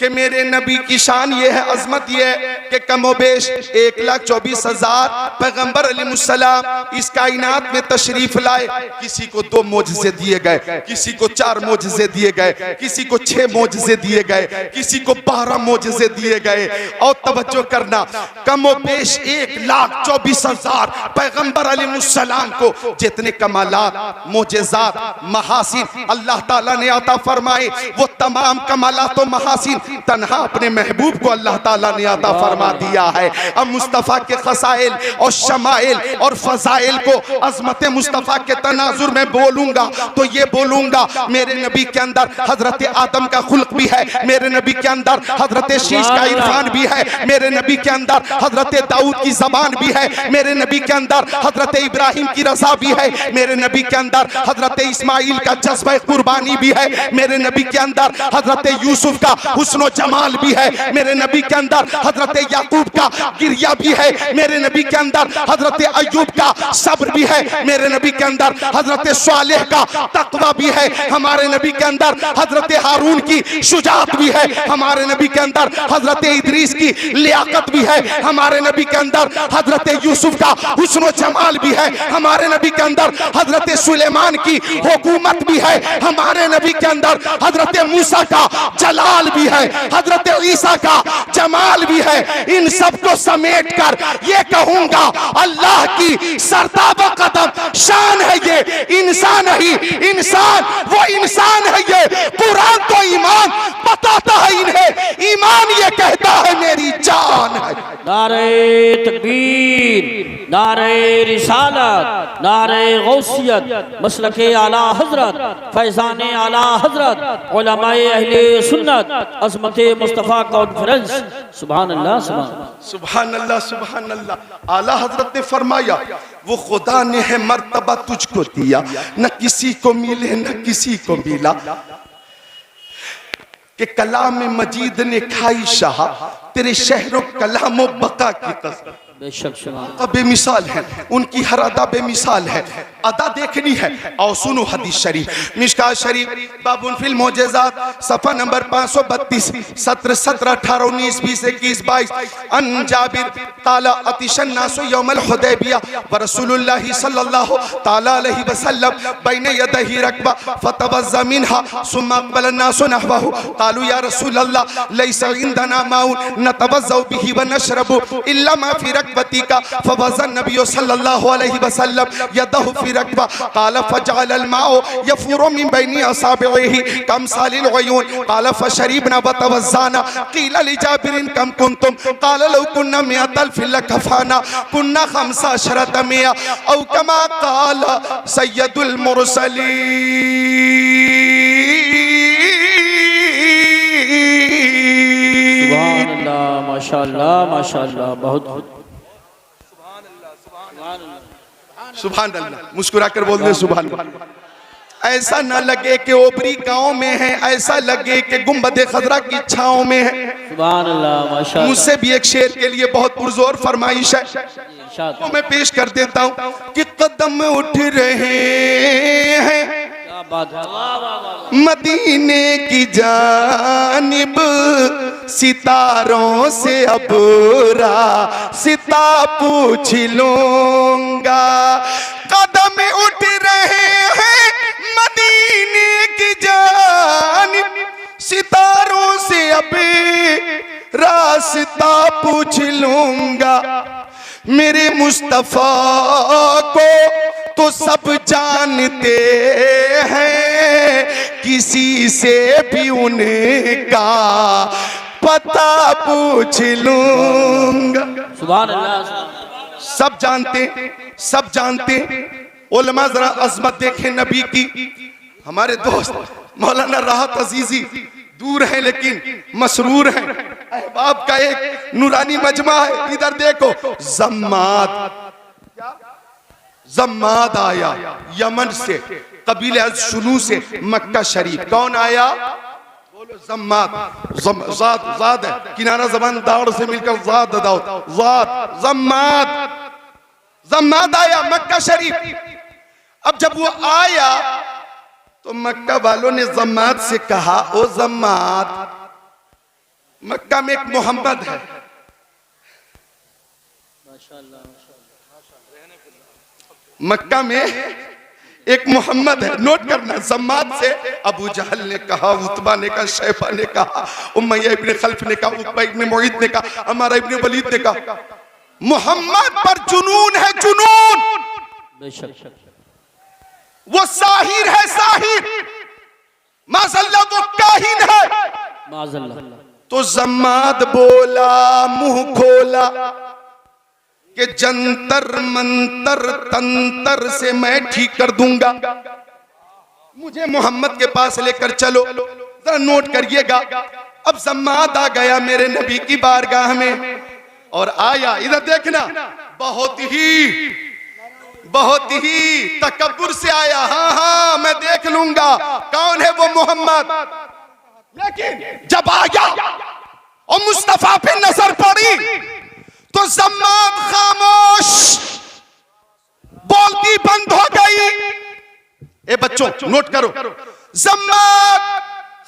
कि मेरे नबी की शान ये है, अजमत ये है कि कमोबेश 1,24,000 पैगंबर अलैहिस्सलाम इस कायनात में तशरीफ लाए। किसी को 2 मोजज़े दिए गए, किसी को 4 मोजज़े दिए गए, किसी को 6 मोजज़े दिए गए, किसी को 12 मोजज़े दिए गए। और तवज्जो करना, कमोबेश 1,24,000 पैगंबर अलैहिस्सलाम को जितने कमालात, मोजज़ात, महासिन अल्लाह ताला ने अता फरमाए, वो तमाम कमालात और महासिन तन्हा अपने महबूब को अल्लाह ताला ने अता फरमा दिया है। अब मुस्तफ़ा के खसाइल और शमाइल और फजाइल को अज़मत मुस्तफ़ा के तनाजुर में बोलूंगा तो ये बोलूंगा मेरे नबी के अंदर हजरत आदम का खुल्क भी है, मेरे नबी के अंदर हजरत शीश का इरफान भी है, मेरे नबी के अंदर हजरत दाऊद की जबान भी है, मेरे नबी के अंदर हजरत इब्राहिम की रज़ा भी है, मेरे नबी के अंदर हजरत इस्माइल का जज्बा कुर्बानी भी है, मेरे नबी के अंदर हजरत यूसुफ का हुस्न जमाल भी है, मेरे नबी के अंदर हजरत याकूब का गिरिया भी है, मेरे नबी के अंदर हजरत अय्यूब का सब्र भी है, मेरे नबी के अंदर हजरत सालेह का तकवा भी है, हमारे नबी के अंदर हजरत हारून की शुजाअत भी है, हमारे नबी के अंदर हजरत इदरीस की लियाकत भी है, हमारे नबी के अंदर हजरत यूसुफ का हुस्न जमाल भी है, हमारे नबी के अंदर हजरत सुलेमान की हुकूमत भी है, हमारे नबी के अंदर हजरत मूसा का जलाल भी है, हजरत ईसा का जमाल भी है। इन सबको समेट कर ये कहूंगा अल्लाह की सरताबा कदम शान है ये, इंसान ही इंसान, वो इंसान है ये। कुरान तो ईमान बताता कुरान ये कहता है मेरी जान है। नारे तकबीर, नारे रिसालत, नारे गौसियत, मसलके आला हजरत, फैजान आला हजरत, उलमाए अहले सुन्नत, अज़मत मुस्तफ़ा कॉन्फ्रेंस। सुभान अल्लाह, सुभान अल्लाह, सुभान अल्लाह। आला हजरत ने फरमाया वो खुदा ने है मर्तबा तुझको दिया, न किसी को मिले न किसी को मिला, कि कलाम मजीद ने खाई शाह तेरे शहरों कलामो बका की कसम। बेशक बेमिसाल है, उनकी हर अदा बेमिसाल है। अदा देखनी है और सुनो हदीस शरीफ, मिशकात शरीफ बाबुन फिल मोजेज़ात, सफ़ा नंबर 532, सत्र 17, 18, 19, 20, 21, 22। अन जाबिर ताला अतिशन नासु यौमल हुदैबिया व रसूलुल्लाह सल्लल्लाहु ताला अलैहि वसल्लम बैन यदैहि रकबा फतवज़्ज़ा मिनहा सुम्मा अक़बल अन्नासु नहवहु क़ालू या रसूलल्लाह लैसा इंदना माउन नतवज़्ज़उ बिही व नशरबु इल्ला मा फी रकबतिका फवज़्ज़ा नबी सल्लल्लाहु अलैहि वसल्लम यदहु फी रकबा क़ाल फजअल अलमाउ यफुरु मिन बैनि असाबिही कमसालिल उयून क़ाल फशरिबना व तवज़्ज़ाना क़ील लिजाबिर कम कुंतुम क़ाल लौ कुन्ना मिअतल फिल कफाना कुन्ना खमसा अशरत मिया औ कमा क़ाल सय्यदुल मुरसलीन। सुभान अल्लाह, माशाअल्लाह, माशाअल्लाह, बहुत सुभान अल्लाह। मुस्कुरा कर बोल दे सुभान अल्लाह। ऐसा न लगे कि ओबरी गांव में है, ऐसा लगे कि गुंबद खजरा की छांव में है। सुभान अल्लाह, माशाअल्लाह। मुझसे भी एक शेर के लिए बहुत पुरजोर फरमाइश है, तो मैं पेश कर देता हूँ कि कदम उठ रहे हैं मदीने की जानिब सितारों से अब रास्ता पूछ लूंगा। कदम उठ रहे हैं मदीने की जानिब सितारों से अब रास्ता पूछ लूंगा। मेरे मुस्तफा को तो सब जानते हैं, किसी से भी उनका पता पूछ लूंगा। सुभान अल्लाह। सब जानते, सब जानते। उलमा जरा अजमत देखें नबी की। हमारे दोस्त मौलाना राहत अजीजी दूर है लेकिन मसरूर है। अहबाब का एक नूरानी मजमा है, इधर देखो। जम्माद आया यमन से, कबीले शुनू से मक्का शरीफ। कौन आया? बोलो जम्माद। ज़ाद है, किनारा ज़बान दाड़ से मिलकर ज़ाद दाओ, ज़ाद जम्माद। जम्माद आया मक्का शरीफ। अब जब वो आया तो मक्का वालों ने जम्माद से कहा, ओ जम्माद, मक्का में एक मोहम्मद है। मक्का में एक मोहम्मद है, नोट करना। जम्माद से अबू जहल ने कहा, उतबा ने कहा, शैबा ने कहा, उमय्या इब्न खल्फ ने कहा, उतबा इब्न मुईद ने कहा, अमारा इब्न वलीद ने कहा, मोहम्मद पर जुनून है, जुनून। वो साहिर है, साहिर। माज़अल्लाह वो काहिन है, माज़अल्लाह। तो जम्माद बोला, मुंह खोला कि जंतर मंतर तंतर से मैं ठीक कर दूंगा, मुझे मोहम्मद के पास लेकर चलो। जरा नोट करिएगा। अब जम्माद आ गया मेरे नबी की बारगाह में और आया, इधर देखना, बहुत ही तकब्बुर से आया। हाँ हाँ मैं देख लूंगा कौन है वो मोहम्मद। लेकिन जब आया और मुस्तफा पे नजर पड़ी तो जम्माद खामोश, बोलती बंद हो गई। ए बच्चों नोट करो, जम्माद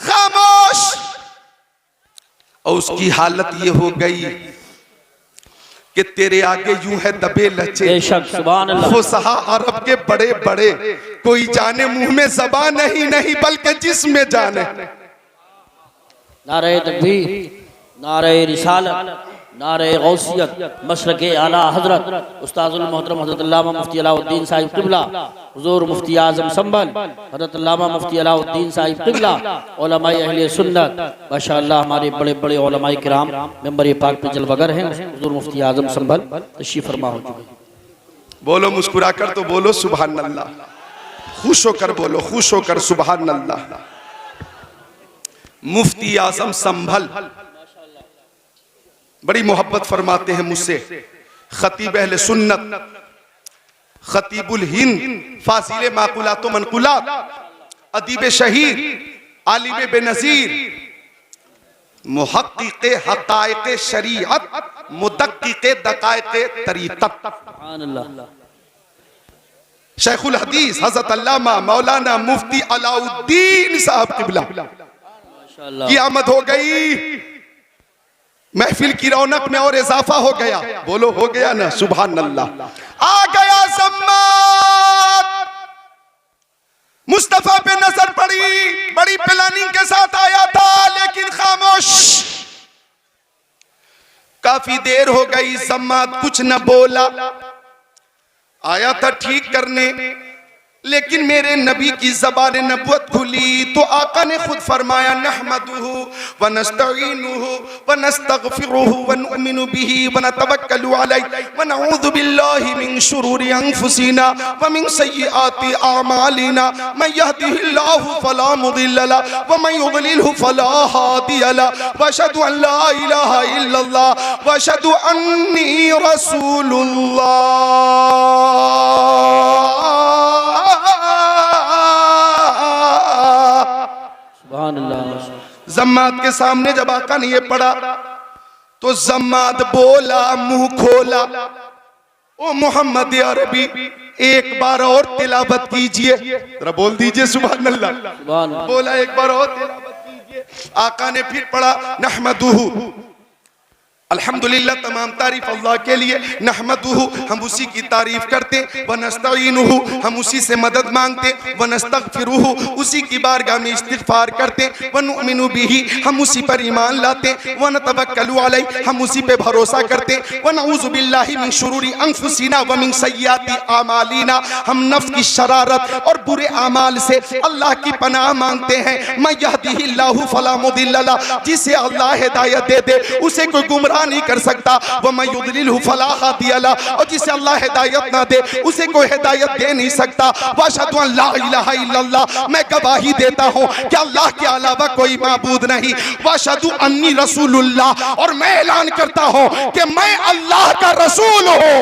खामोश। और उसकी हालत ये हो गई कि तेरे आगे यूं है दबे लचे। सुभान अल्लाह। फुसहा अरब के बड़े बड़े, कोई जाने मुंह में ज़बान नहीं बल्कि जिस्म जाने। नारे तकबीर, नारे रिसालत, नारे गौसियत मशरक़े आला हज़रत उस्ताज़ुल मोहतरम हज़रत अल्लामा मुफ्ती अलाउद्दीन साहिब क़िबला, हुज़ूर मुफ्ती आज़म संभल हज़रत अल्लामा मुफ्ती अलाउद्दीन साहिब क़िबला, उलमाए अहले सुन्नत माशाअल्लाह हमारे बड़े बड़े उलमाए किराम मेंबर पाक पे जलवागर हैं। हुज़ूर मुफ्ती आज़म संभल तशरीफ़ फरमा हो चुके। बोलो मुस्कुरा कर तो बोलो सुभान अल्लाह, खुश होकर बोलो, खुश होकर सुभान अल्लाह। मुफ्ती आज़म संभल बड़ी मोहब्बत फरमाते हैं मुझसे। खतीब अहले सुन्नत, खतीबुल हिंद, फासिले माकुलात व मनकुलात, अदीब शहीर, आलिम बेनज़ीर, मुहक्किक़े हक़ाइक़े शरीअत, मुदक्किक़े दक़ाइक़े तरीक़त, सुभान अल्लाह। शेखुल हदीस हज़रत अल्लामा मौलाना मुफ्ती अलाउद्दीन साहब क़िबला की आमद हो गई। महफिल की रौनक में और इजाफा हो गया। बोलो हो गया ना, सुभान अल्लाह। आ गया ज़म्मात, मुस्तफा पे नजर पड़ी, बड़ी प्लानिंग के साथ आया था लेकिन खामोश। काफी देर हो गई, ज़म्मात कुछ न बोला। आया था ठीक करने, लेकिन मेरे नबी की ज़बान नबुवत खुली तो आका ने खुद फरमाया नहमदुहु व नस्तईनुहु व नस्तगफिरुहु व नुमिनु बिही व नतवक्कलु अलैहि व नऊज़ु बिल्लाहि मिन शुरूरि अनफुसिना व मिन सय्यिआति आमालिना मन यहदिहिल्लाहु फला मुदिल्ल लहु व मन युद्लिलहु फला हादिय लहु व अशहदु अन ला इलाहा इल्लल्लाह व अशहदु अन्नी रसूलुल्लाह। ज़म्मात के सामने जब आका ने ये पढ़ा तो ज़म्मात बोला, मुंह खोला, ओ मोहम्मद अरबी एक बार और तिलावत कीजिए। जरा बोल दीजिए सुभान अल्लाह। बोला एक बार और तिलावत कीजिए। आका ने फिर पढ़ा नहमदुहु, अल्हम्दुलिल्लाह तमाम तारीफ अल्लाह के लिए, नहमदुहु हम उसी की तारीफ करते, व नस्तईनुहु हम उसी से मदद मांगते, व नस्तगफिरुहु उसी की बारगाह में इस्तिगफार करते, व नुमिनु बिही हम उसी पर ईमान लाते, व नतवक्कलु अलैहि हम उसी पे भरोसा करते, व नऊज़ु बिल्लाहि मिन शुरूरि अनफुसिना व मिन सय्यिआति आमालिना हम नफ्स की शरारत और बुरे अमाल से अल्लाह की पनाह मांगते हैं। मन यहदिहिल्लाहु फला मुदिल्ल लहु जिसे अल्लाह हिदायत दे दे उसे कोई गुमराह नहीं कर सकता, वह मैं युद्लिलहु फला हादिय लहु और जिसे अल्लाह हिदायत ना दे उसे कोई हिदायत दे नहीं सकता। वअशहदु अन ला इलाहा इल्लल्लाह मैं गवाही देता हूँ कि अल्लाह के अलावा कोई माबूद नहीं। वअशहदु अन्नी रसूलुल्लाह और मैं ऐलान करता हूँ कि मैं अल्लाह का रसूल हूँ।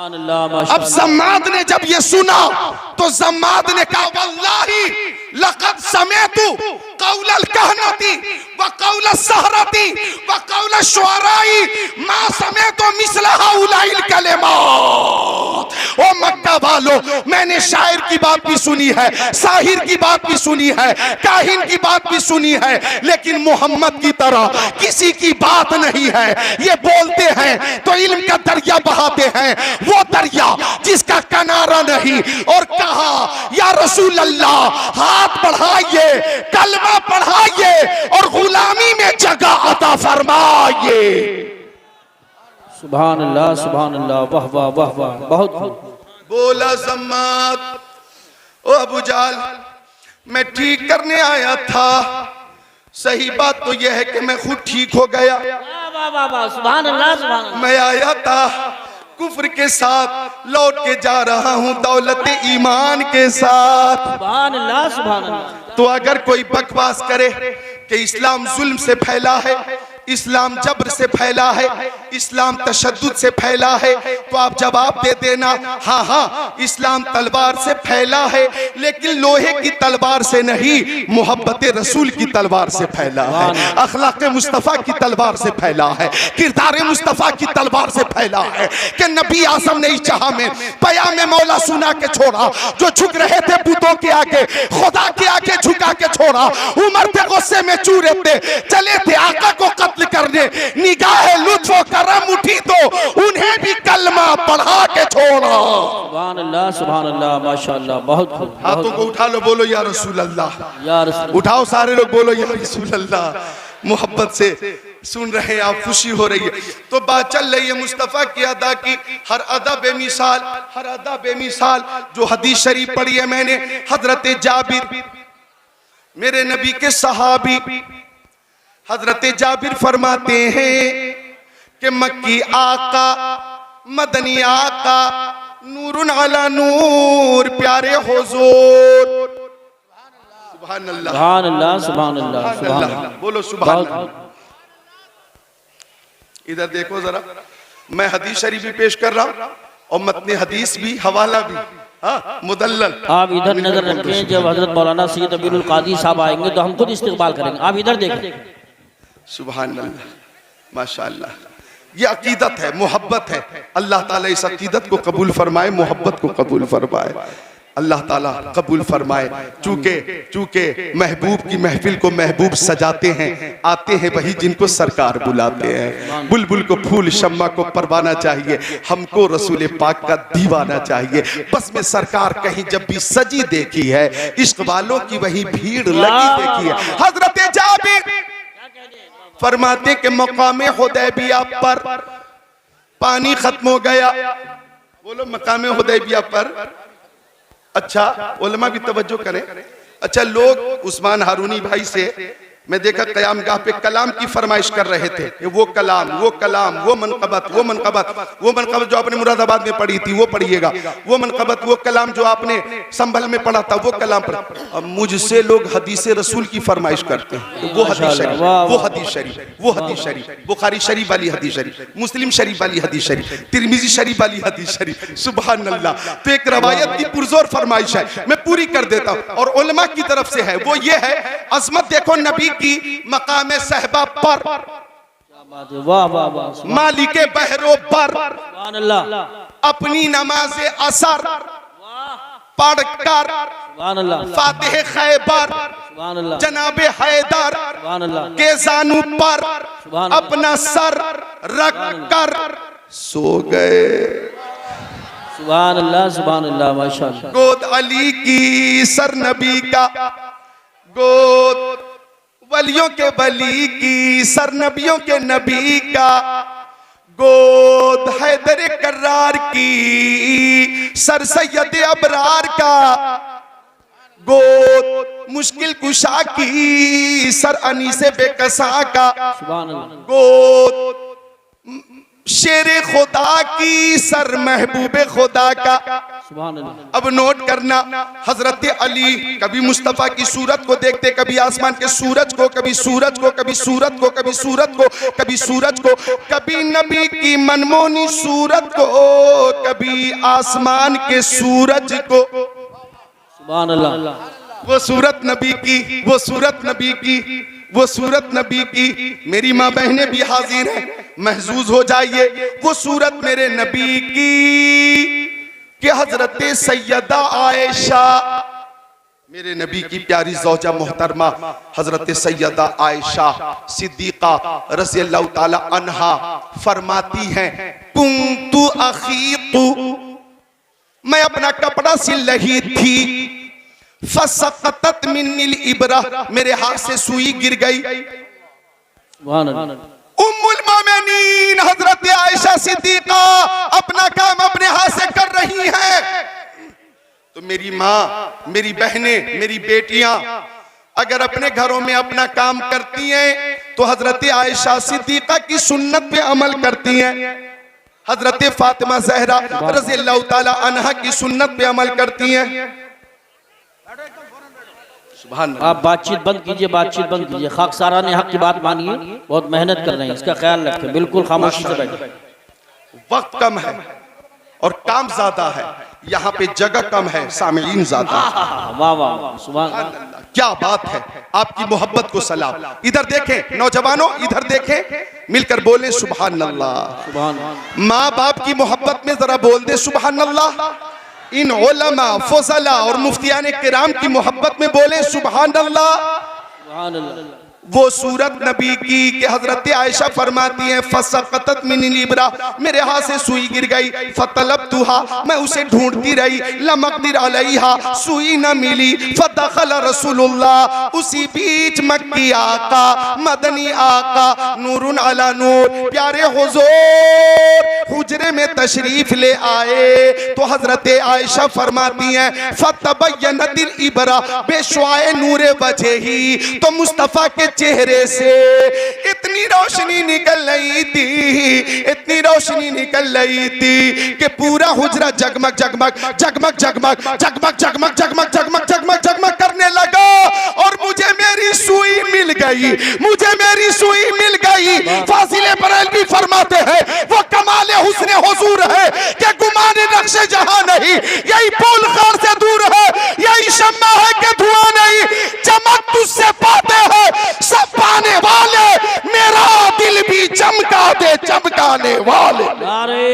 अब ज़म्मात ने जब ये सुना तो ज़म्मात ने कहा वल्लाही लक़द समेतु क़ौलल कहनती व क़ौलस सहरती व क़ौलश शुअराई मा समेतु मिस्ल हाउलाइल कलिमात। ओ मक्का वालों, मैंने शायर की बात भी सुनी है, साहिर की बात भी सुनी है, काहिन की बात भी सुनी है, लेकिन मोहम्मद की तरह किसी की बात नहीं है। ये बोलते हैं तो इल्म का दरिया बहाते हैं, वो दरिया जिसका किनारा नहीं। और कहा या रसूल अल्लाह हाथ बढ़ाइए, कलमा पढ़ाइए और गुलामी में जगह अता फरमाइए। सुभान अल्लाह, सुभान अल्लाह, वाह वाह वाह वाह, बहुत बोला ज़म्मात, ओ अबू जाल मैं ठीक करने आया था, सही बात तो यह है कि मैं खुद ठीक हो गया। वाह वाह वाह, सुभान अल्लाह, सुभान अल्लाह। मैं आया था कुफ्र के साथ, लौट के जा रहा हूँ दौलत ईमान के साथ। सुभान अल्लाह, सुभान अल्लाह। तो अगर कोई बकवास करे कि इस्लाम जुल्म से फैला है, इस्लाम जबर से फैला है, इस्लाम तशद्दुद से फैला है, तो आप जवाब दे देना हाँ हाँ इस्लाम तलवार से फैला है, लेकिन लोहे की तलवार से नहीं, मोहब्बत रसूल की तलवार से फैला है, अखलाक मुस्तफ़ा की तलवार से फैला है, किरदार मुस्तफ़ा की तलवार से फैला है। कि नबी आज़म ने इस जहां में पयाम मौला सुना के छोड़ा, जो झुक रहे थे बुतों के आगे, खुदा के आगे झुका के छोड़ा। उमर थे गुस्से में चूरे थे, चले थे आका को कत्ल करने, निगाह लुत्फ व करम उठी तो उन्हें भी कलमा पढ़ा के छोड़ा। सुभान अल्लाह, सुभान अल्लाह, माशाअल्लाह, बहुत खूब। हाथों को उठा लो, बोलो या रसूल अल्लाह, या रसूल। उठाओ सारे लोग, बोलो या रसूल अल्लाह। मोहब्बत से सुन रहे हैं आप, खुशी हो रही है। तो बात चल रही है मुस्तफ़ा की अदा की, हर अदा बेमिसाल, हर अदा बेमिसाल। जो हदीस शरीफ पढ़ी है मैंने, हजरत जाबिर मेरे नबी के सहाबी, हजरत जाबिर फरमाते हैं कि मक्की आका मदनी आका नूरुन अला नूर प्यारे हुजूर। सुभान अल्लाह, सुभान अल्लाह, सुभान अल्लाह, सुभान अल्लाह। बोलो सुभान अल्लाह। इधर देखो जरा, मैं हदीस शरीफ भी पेश कर रहा हूं और मतने हदीस भी, हवाला भी, हाँ मुदल्लल। आप इधर नजर रखें, जब हजरत मौलाना सैयद अमीरुल कादी साहब आएंगे तो हम खुद इस्तेकबाल करेंगे। आप इधर देखें। सुभान अल्लाह, माशाअल्लाह। ये अकीदत है, मोहब्बत है। अल्लाह ताला इस अकीदत को कबूल फरमाए, मोहब्बत को कबूल फरमाए, अल्लाह ताला कबूल फरमाए। चूंकि महबूब की महफिल को महबूब सजाते हैं, आते हैं वही जिनको सरकार बुलाते हैं। बुलबुल को फूल, शम्मा को परवाना चाहिए, हमको रसूल पाक का दीवाना चाहिए। बस में सरकार कहीं जब भी सजी देखी है, इश्क वालों की वही भीड़ लगी देखी है। हजरत जाबिर फरमाते के मकामे हुदैबिया पर पानी खत्म हो गया। बोलो मकामे हुदैबिया पर। अच्छा उलमा भी तवज्जो करें। अच्छा लोग उस्मान हारूनी भाई से मैं देखा क़यामगाह पे कलाम की फरमाइश कर रहे थे, वो कलाम, वो कलाम, वो मनक़बत, वो मनक़बत, वो मनक़बत जो आपने मुरादाबाद में पढ़ी थी वो पढ़िएगा, वो मनक़बत, वो कलाम जो आपने संभल में पढ़ा था वो कलाम पढ़ा। अब मुझसे लोग हदीस रसूल की फरमाइश करते हैं, वो हदीस शरीफ, वो हदीस शरीफ, वो हदीस शरीफ, बुखारी शरीफ वाली हदीस शरीफ, मुस्लिम शरीफ वाली हदीस शरीफ, तिरमिज़ी शरीफ वाली हदीस शरीफ। सुभान अल्लाह। तो एक रवायत की पुरजोर फरमाइश है, मैं पूरी कर देता हूँ और उलमा की तरफ से है। वो ये है, अज़मत देखो नबी की मकामे सहबा पर, वाह वाह वाह, मालिके बहरो पर, सुभान अल्लाह, अपनी नमाज़े असर पढ़कर, सुभान अल्लाह, फातिह खैबर, सुभान अल्लाह, जनाबे हैदर सुभान अल्लाह, के जानू पर सुभान अल्लाह, अपना सर रख कर सो गए। सुभान अल्लाह, सुभान अल्लाह, माशाअल्लाह। गोद अली की सर नबी का, गोद वलियों के वली की सर नबियों के नबी का, गोद हैदर कर्रार की सर सैयद अबरार का, गोद मुश्किल कुशा की सर अनीसे बेकसा का, सुभान अल्लाह, गोद शेरे खुदा की सर महबूबे खुदा का। सुभान अल्लाह। अब नोट करना, हजरत अली कभी मुस्तफा की सूरत को देखते, कभी आसमान के सूरज को, कभी सूरज को, कभी सूरत को, कभी सूरत को, कभी सूरज को, कभी नबी की मनमोनी सूरत को, कभी आसमान के सूरज को। सुभान अल्लाह। वो सूरत नबी की, वो सूरत नबी की, वो सूरत नबी की। मेरी माँ बहनें भी हाजिर हैं, महजूज हो जाइए। वो सूरत मेरे नबी की कि हजरत सैयदा आयशा, मेरे नबी की प्यारी ज़ौजा मोहतरमा हजरत सैयदा आयशा सिद्दीक़ा रज़ी अल्लाह ताला अन्हा फरमाती हैं, कुन्तु अखीतु, मैं अपना कपड़ा सिल रही थी, फसक़तत मिन्निल इब्रा, मेरे हाथ से सुई गिर गई। सुभान अल्लाह। उम्मुल मोमिनीन हजरत आयशा सिद्दीक़ा अपना काम अपने हाथ से कर रही हैं। तो मेरी माँ, मेरी बहनें, मेरी बेटियां अगर अपने घरों में अपना काम करती हैं तो हजरत आयशा सिद्दीक़ा की सुन्नत पे अमल करती हैं, हजरत फातिमा ज़हरा रज़ी अल्लाह ताला अन्हा की सुन्नत पे अमल करती हैं। आप बातचीत बंद कीजिए, बातचीत बंद कीजिए। खाकसारा ने हक की बात मानिए, बहुत मेहनत कर रहे हैं, इसका ख्याल रखें, बिल्कुल खामोशी से बैठे। वक्त कम है और काम ज्यादा है, यहाँ पे जगह कम है, सामीन ज्यादा है। वाह वाह, सुभान अल्लाह, क्या बात है। आपकी मोहब्बत को सलाम। इधर देखें नौजवानों, इधर देखें, मिलकर बोले सुभान अल्लाह। सुभान अल्लाह। माँ बाप की मोहब्बत में जरा बोल दे सुभान अल्लाह। इन उलमा, फज़ला और मुफ्तियान किराम की मोहब्बत में बोले सुभान अल्लाह। सुभान अल्लाह। वो सूरत नबी की कि हजरत आयशा फरमाती हैं फसकतत मिनिल इब्रा, मेरे हाथ से सुई गिर गई, फतलबतुहा, मैं उसे ढूंढती रही, लमकदिर अलैहा, सुई न मिली, फदखल रसूलुल्लाह, उसी बीच मक्की आका, मदनी आका, नूरुन अला नूर, प्यारे हुजूर हुजरे में तशरीफ ले आए तो हजरत आयशा फरमाती हैं फतबयनतिल इब्रा बेशुआए नूरे वजही, तो मुस्तफ़ा के चेहरे से इतनी रोशनी निकल रही थी, इतनी रोशनी निकल रही थी कि पूरा हुजरा जगमग जगमग जगमग जगमग जगमग जगमग जगमग जगमग जगमग जगमग करने लगा। और मुझे मेरी सुई मिल गई, मुझे मेरी सुई मिल गई। फाजिले बरेलवी फरमाते हैं वो कमाले हुस्ने हुजूर है कि गुमाने नक्शे जहां नहीं, यही पुल खार से दूर है, यही शम्मा है कि धुआं नहीं, चमक तुझसे पाते हैं सब पाने वाले, मेरा दिल भी चमका दे चमकाने वाले। नारे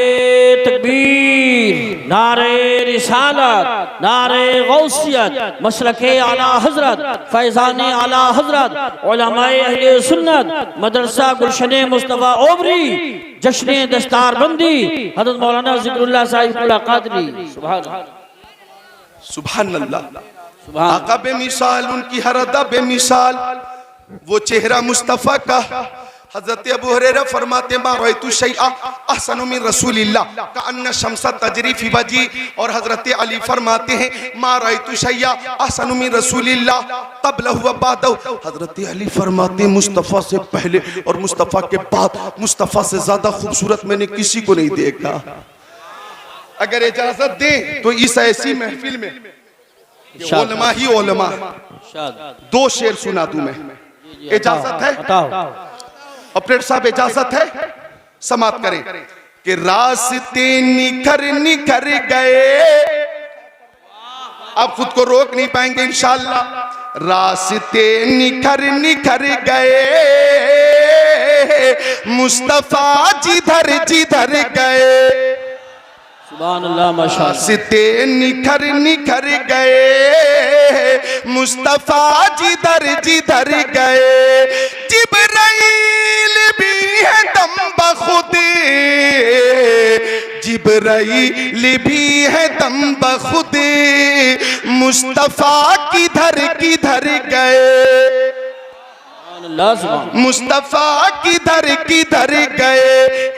तकबीर, नारे रिसालत, नारे गौसियत, मसलके आला हजरत, फैजाने आला हजरत, उलमाए अहले सुन्नत, मदरसा गुलशने मुस्तफा ओबरी, जश्ने दस्तार बंदी, हज़रत मौलाना ज़िक्रुल्लाह साहिब कादरी। सुभान सुभान अल्लाह। आका बेमिसाल, उनकी हर अदा बेमिसाल, वो चेहरा मुस्तफ़ा का। हजरत अबू हुरैरा फरमाते मा रअयतु शैअ अहसन मिन रसूलिल्लाह कअन्न शम्सा तजरी फी वजी। और हजरत अली फरमाते हैं मा रअयतु शैअ अहसन मिन रसूलिल्लाह क़ब्लहु व बअदहु। हजरत अली फरमाते मुस्तफ़ा से पहले और मुस्तफ़ा के बाद मुस्तफ़ा से ज्यादा खूबसूरत मैंने किसी को नहीं देखा। अगर इजाजत दे तो इस ऐसी महफिल में उलमा ही उलमा, दो शेर सुना दूं मैं, इजाजत है? ऑपरेटर साहब इजाजत है? समाप्त करें कि रास्ते निखर निखर गए, आप खुद को रोक नहीं पाएंगे इंशाअल्लाह। रास्ते निखर निखर गए, मुस्तफा जिधर जिधर गए, सुभान अल्लाह माशाअल्लाह। रास्ते निखर निखर गए, मुस्तफा जिधर जिधर गए, जिब्राइल भी है दम बखुदे, जिब्राइल भी है दम बखुदे, मुस्तफा किधर किधर गए, मुस्तफा किधर किधर गए।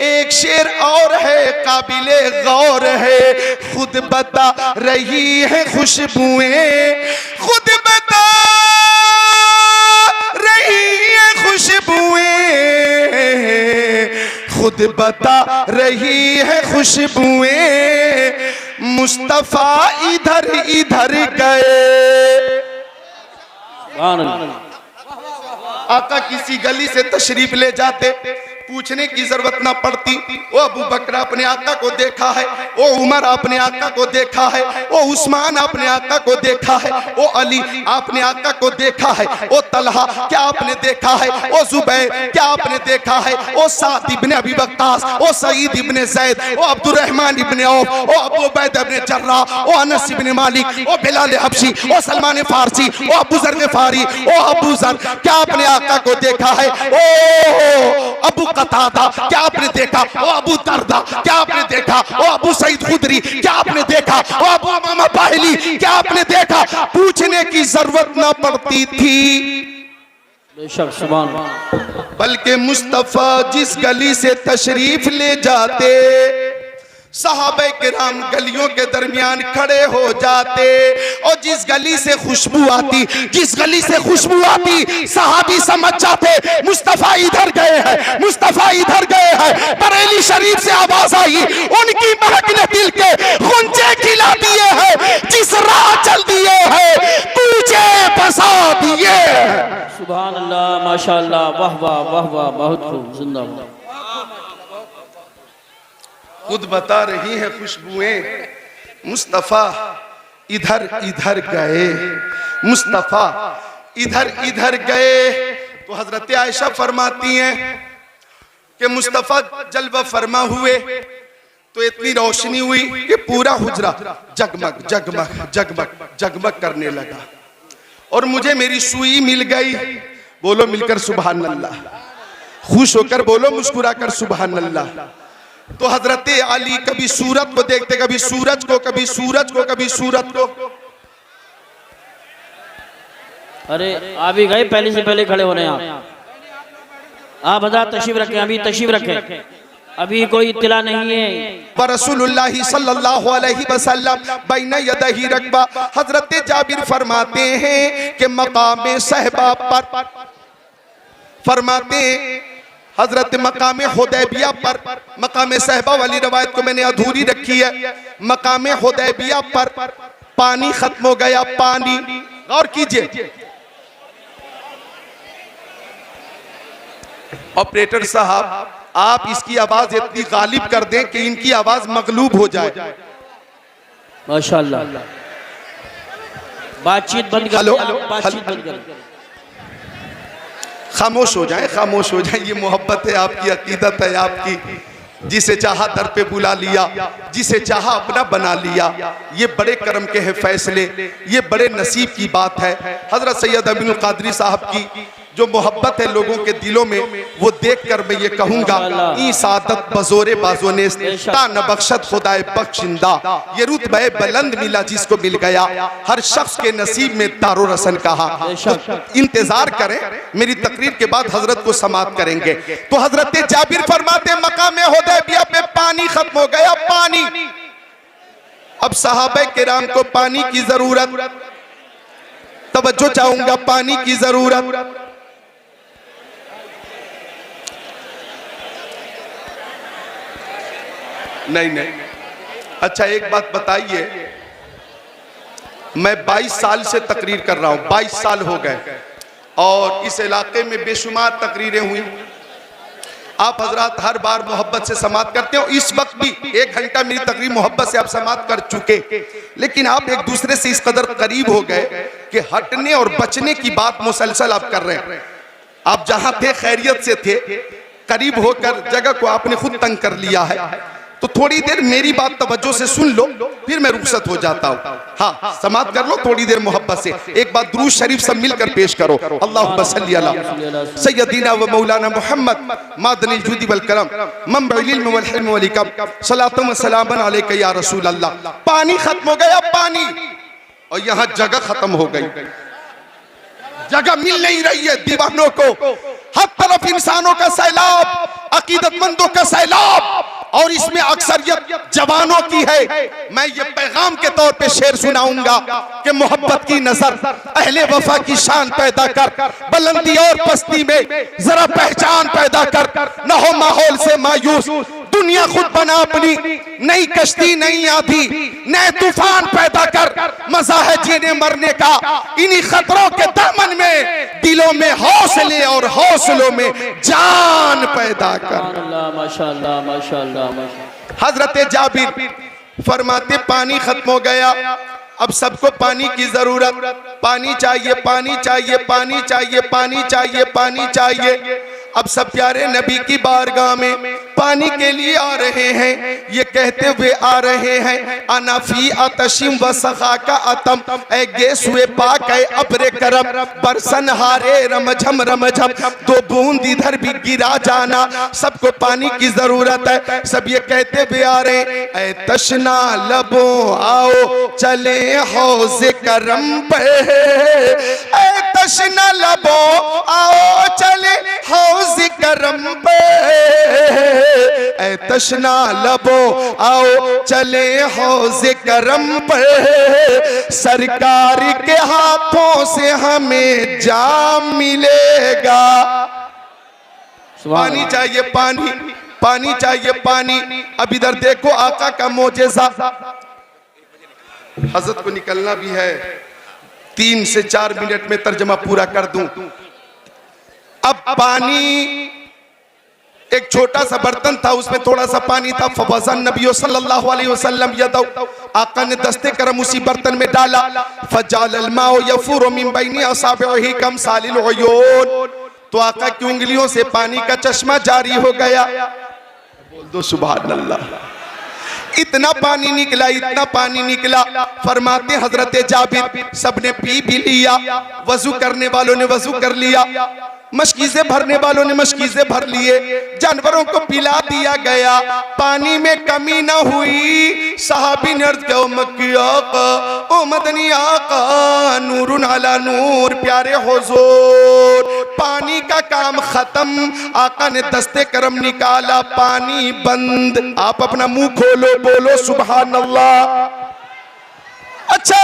एक शेर और है काबिले गौर है, खुद बता रही है खुशबुएं, खुद बता रही है खुशबुएं, खुद बता रही है खुशबुएं, मुस्तफा इधर इधर गए। आका किसी गली से तशरीफ ले जाते, पूछने की जरूरत ना पड़ती, ओ अबू बकर अपने आका को देखा है, ओ उमर अपने आका को देखा है, ओ उस्मान अपने आका को देखा है, ओ अली आपने आका को देखा है, ओ तलहा क्या आपने देखा है, ओ जुबैर क्या आपने देखा है, ओ साद इब्ने अबी वक्कास, ओ सईद इब्ने ज़ैद, ओ अब्दुर्रहमान इब्ने औफ, ओ अबू उबैदा इब्ने जर्राह, ओ अनस इब्ने मालिक, ओ बिलाल हबशी, ओ सलमान फारसी, ओ अबू ज़र ग़िफ़ारी, ओ अबू ज़र क्या आपने आका को देखा है, ओ अबू कतादा क्या आपने देखा, ओ अबू दरदा क्या आपने देखा, ओ अबू सईद खुदरी क्या आपने देखा, ओ अबू उमामा बाहिली क्या आपने देखा। पूछने की जरूरत ना पड़ती थी, बेशक सुभान अल्लाह। बल्कि मुस्तफा जिस गली से तशरीफ ले जाते, सहाबे किराम गलियों के दरमियान खड़े हो जाते, और जिस गली से खुशबू आती, जिस गली से खुशबू आती, सहाबी समझ जाते मुस्तफा इधर गए हैं, मुस्तफा इधर गए हैं। बरेली शरीफ से आवाज आई, उनकी महक ने दिल के गुंजे खिला दिए हैं, जिस राह चल दिए हैं तुझे बसा दिए। सुभान अल्लाह माशाअल्लाह, वाह वाह वाह वाह, बहुत खूब, जिंदाबाद। खुद बता रही है खुशबुएं, मुस्तफा इधर इधर गए, मुस्तफा इधर इधर गए। तो हजरत आयशा फरमाती हैं कि मुस्तफा जलवा फरमा हुए तो इतनी रोशनी हुई कि पूरा हुजरा जगमग जगमग जगमग जगमग करने लगा, और मुझे मेरी सुई मिल गई। बोलो मिलकर सुभान अल्लाह, खुश होकर बोलो, मुस्कुराकर सुभान अल्लाह। तो हजरत अली कभी सूरत को देखते, कभी सूरज को, कभी सूरज को, कभी सूरत को। अरे आप ही गए, पहले से पहले खड़े हो रहे हैं आप हज़रात तशरीफ रखें, अभी तशरीफ रखें, अभी कोई इत्तला नहीं है। रसूलुल्लाह सल्लल्लाहु अलैहि वसल्लम बैन यदैहि रकबा, हजरत जाबिर फरमाते हैं कि मकाम सहबा पर, फरमाते हैं हजरत मकाम हुदैबिया पर, मकाम सहबा वाली रवायत को मैंने अधूरी रखी है। मकाम हुदैबिया पर पानी खत्म हो गया, पानी। गौर कीजिए ऑपरेटर साहब, आप इसकी आवाज इतनी गालिब कर दें कि इनकी आवाज मगलूब हो जाए। माशाअल्लाह। बातचीत बंद कर, हेलो, बातचीत बंद कर, खामोश हो जाए, खामोश हो जाए। ये मोहब्बत है आपकी, अकीदत है आपकी। जिसे चाहा दर पे बुला लिया, जिसे चाहा अपना बना लिया। ये बड़े करम के हैं फैसले, ये बड़े नसीब की बात है। हजरत सैयद अमीनुल कादरी साहब की जो मोहब्बत है लोगों के दिलों में, वो देखकर मैं ये कहूंगा, ई सादत बजोरे बाजोने ता न बख्शत खुदाए बख्शिंदा। ये रुतबे बुलंद मिला जिसको मिल गया, हर शख्स के नसीब में तारो रसन कहा। तो इंतजार करें, मेरी तकरीर के बाद हजरत को समाप्त करेंगे। तो हजरत जाबिर फरमाते मकाम हुदैबिया पे पानी खत्म हो गया, पानी। अब सहाबे किराम को पानी की जरूरत, तवज्जो चाहूंगा, पानी की जरूरत। नहीं, अच्छा एक बात बताइए, मैं 22 साल से तकरीर कर रहा हूं, 22 साल हो गए और इस इलाके में बेशुमार तकरीरें हुई। आप हजरात हर बार मोहब्बत से समात करते हो, इस वक्त भी 1 घंटा मेरी तकरीर मोहब्बत से आप समात कर चुके, लेकिन आप एक दूसरे से इस कदर करीब हो गए कि हटने और बचने की बात मुसलसल आप कर रहे हैं। आप जहां थे खैरियत से थे, करीब होकर जगह को आपने खुद तंग कर लिया है। तो थोड़ी देर मेरी बात तवज्जो से सुन लो, फिर मैं रुखसत हो जाता हूँ। हाँ, समाप्त कर लो थोड़ी देर मोहब्बत से। एक बात दुरूद शरीफ सब मिलकर पेश करो। अल्लाहुम्मा सल्ली अला सय्यदिना व मौलाना मुहम्मद मादनिल जुदी वल करम मंबइल इल्म वल हिल्म वल हिकम सलातु व सलामन अलैका या रसूल अल्लाह। पानी खत्म हो गया, पानी, और यहाँ जगह खत्म हो गई, जगह मिल नहीं रही है दीवानों को। हर तरफ इंसानों का सैलाब, अकीदतमंदों का सैलाब, और इसमें अक्सरियत जवानों की है। मैं ये पैगाम के तौर पे शेर सुनाऊंगा कि मोहब्बत की नजर अहले वफा की शान पैदा कर, बुलंदी और पस्ती में जरा पहचान पैदा कर, न हो माहौल से मायूस, दुनिया खुद बना अपनी, नई कश्ती नई आधी, नए तूफान पैदा कर, मजा है जीने मरने का, इन्हीं खतरों के दामन में दिलों में हौसले और हौसलों में जान पैदा कर। माशाअल्लाह, माशाअल्लाह। हजरत जाबिर फरमाते पानी खत्म हो गया, अब सबको पानी की जरूरत, पानी चाहिए, पानी चाहिए, पानी चाहिए, पानी चाहिए, पानी चाहिए। अब सब प्यारे नबी की बारगाह में पानी के लिए आ रहे हैं, ये कहते हुए आ रहे हैं, अनाफी अतशिम व सखा का अतम, ए गेसुए पाक है अब्रे करम, बरसन हारे रमझम रमझम, 2 बूंद इधर भी गिरा जाना, सबको पानी की जरूरत है। सब ये कहते हुए आ रहे हैं, ए तशना लबो आओ चले हौज़े करम पे, ए तशना लबो आओ चले हौज़े करम पे, ऐ तशना लबो आओ चले हौज़े करम पे, सरकार के हाथों से हमें जाम मिलेगा। पानी चाहिए, पानी, पानी चाहिए, पानी। अब इधर देखो आका का मोजेज़ा। हजरत को निकलना भी है, 3 से 4 मिनट में तर्जमा पूरा कर दूं। अब पानी, एक छोटा सा बर्तन था, उसमें थोड़ा सा पानी था। फवज़न नबी सल्लल्लाहु अलैहि वसल्लम यदौ, आका ने दस्ते करम उसी बर्तन में डाला। फजालल माउ यफूरु मिन बैनि असाबिही कमसालिल उयून, तो आका की उंगलियों से पानी का चश्मा जारी हो गया। बोल दो सुभान अल्लाह। इतना पानी निकला, इतना पानी निकला। फरमाते हजरत जाबिर सबने पी भी लिया, वजू करने वालों ने वजू कर लिया, मशकीज़े भरने वालों ने मशकीज़े भर लिए, जानवरों को पिला दिया गया, पानी में कमी ना हुई। सहाबी ने अर्ज़ किया, ओ मक्की आका, ओ मदनी आका, नूरुन अला नूर, प्यारे हुजूर, पानी का काम खत्म। आका ने दस्ते करम निकाला, पानी बंद। आप अपना मुंह खोलो, बोलो सुभान अल्लाह। अच्छा,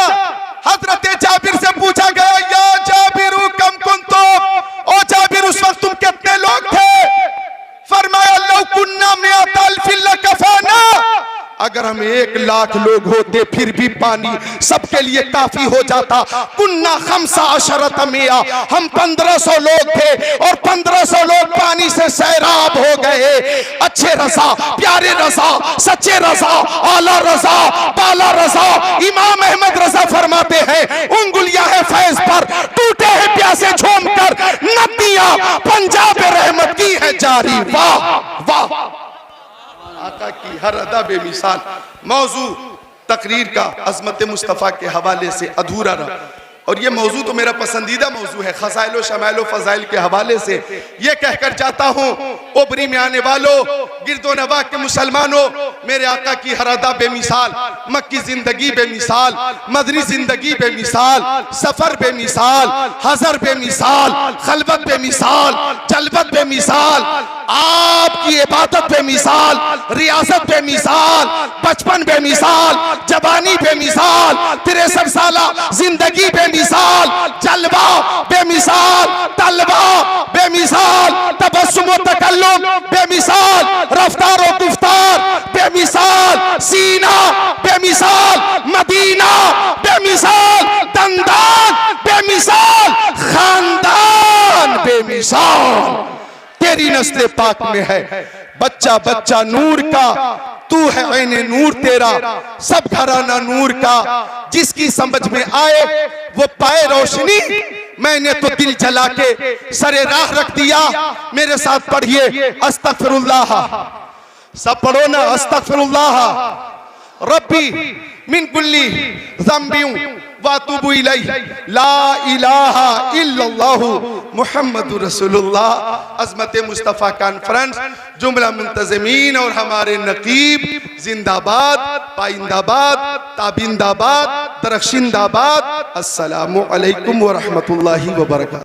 हजरत जाबिर से पूछा गया, या जाबिरू कम कुंतुम, ओ जाबिर उस वक्त तुम कितने लोग थे? फरमाया, लौ कुन्ना मिअत अल्फिन लकफाना, अगर हम 1,00,000 लोग होते फिर भी पानी सबके लिए काफी हो जाता। कुन्ना खम्सा अशरत मिया, हम 1500 लोग थे और 1500 लोग पानी से सैराब हो गए। अच्छे रजा, प्यारे रजा, सच्चे रजा, आला रजा, बाला रजा, इमाम अहमद रजा फरमाते हैं, उंगलियां है फैज पर, टूटे हैं प्यासे झूम कर, नदियां पंजाब रहमत की है जारी। वाह वाह, आका की हर अदा बेमिसाल। मौजू तकरीर का अज़मत मुस्तफ़ा के हवाले से अधूरा रहा, और ये मौजू तो मेरा पसंदीदा मौजू है। खसाइल शमाइल फ़ज़ाइल के हवाले से ये कहकर जाता हूँ, ओबरी में आने वालों, गिरदो नवा के मुसलमानों, मेरे आका की हर अदा बेमिसाल, मक्की जिंदगी बेमिसाल, मदनी जिंदगी बेमिसाल, सफर बेमिसाल, हज़र बेमिसाल, खलवत बेमिसाल, जलवत बेमिसाल, आपकी इबादत बेमिसाल, रियासत बेमिसाल, बचपन बेमिसाल, जवानी बेमिसाल, 63 साला जिंदगी बेमिसाल, जलवा बेमिसाल, तलवा बेमिसाल, तबस्सुम व तकल्लुम बेमिसाल, रफ्तार व गुफ्तार बेमिसाल, सीना बेमिसाल, मदीना बेमिसाल, दंदान बेमिसाल, खानदान बेमिसाल। तेरी नस्ल पाक में है बच्चा बच्चा नूर का, तू है ऐने नूर तेरा, सब घराना नूर का, जिसकी समझ में आए वो पाए रोशनी। मैंने तो दिल जला के सरे राह रख दिया। मेरे साथ पढ़िए अस्तगफिरुल्लाह, सब पढ़ो ना, अस्तगफिरुल्लाह रब्बी मिन कुल्ली ज़ंबियों वातुबु इलैहि, ला इलाहा इल्लल्लाहु मुहम्मदुर रसूलुल्लाह। अज़मत मुस्तफ़ा कॉन्फ्रेंस, जुमला मुंतज़मीन और हमारे नकीब जिंदाबाद, पाइंदाबाद, ताबिंदाबाद, दरख्शिंदाबाद। अस्सलामु अलैकुम व रहमतुल्लाहि व बरकातहू।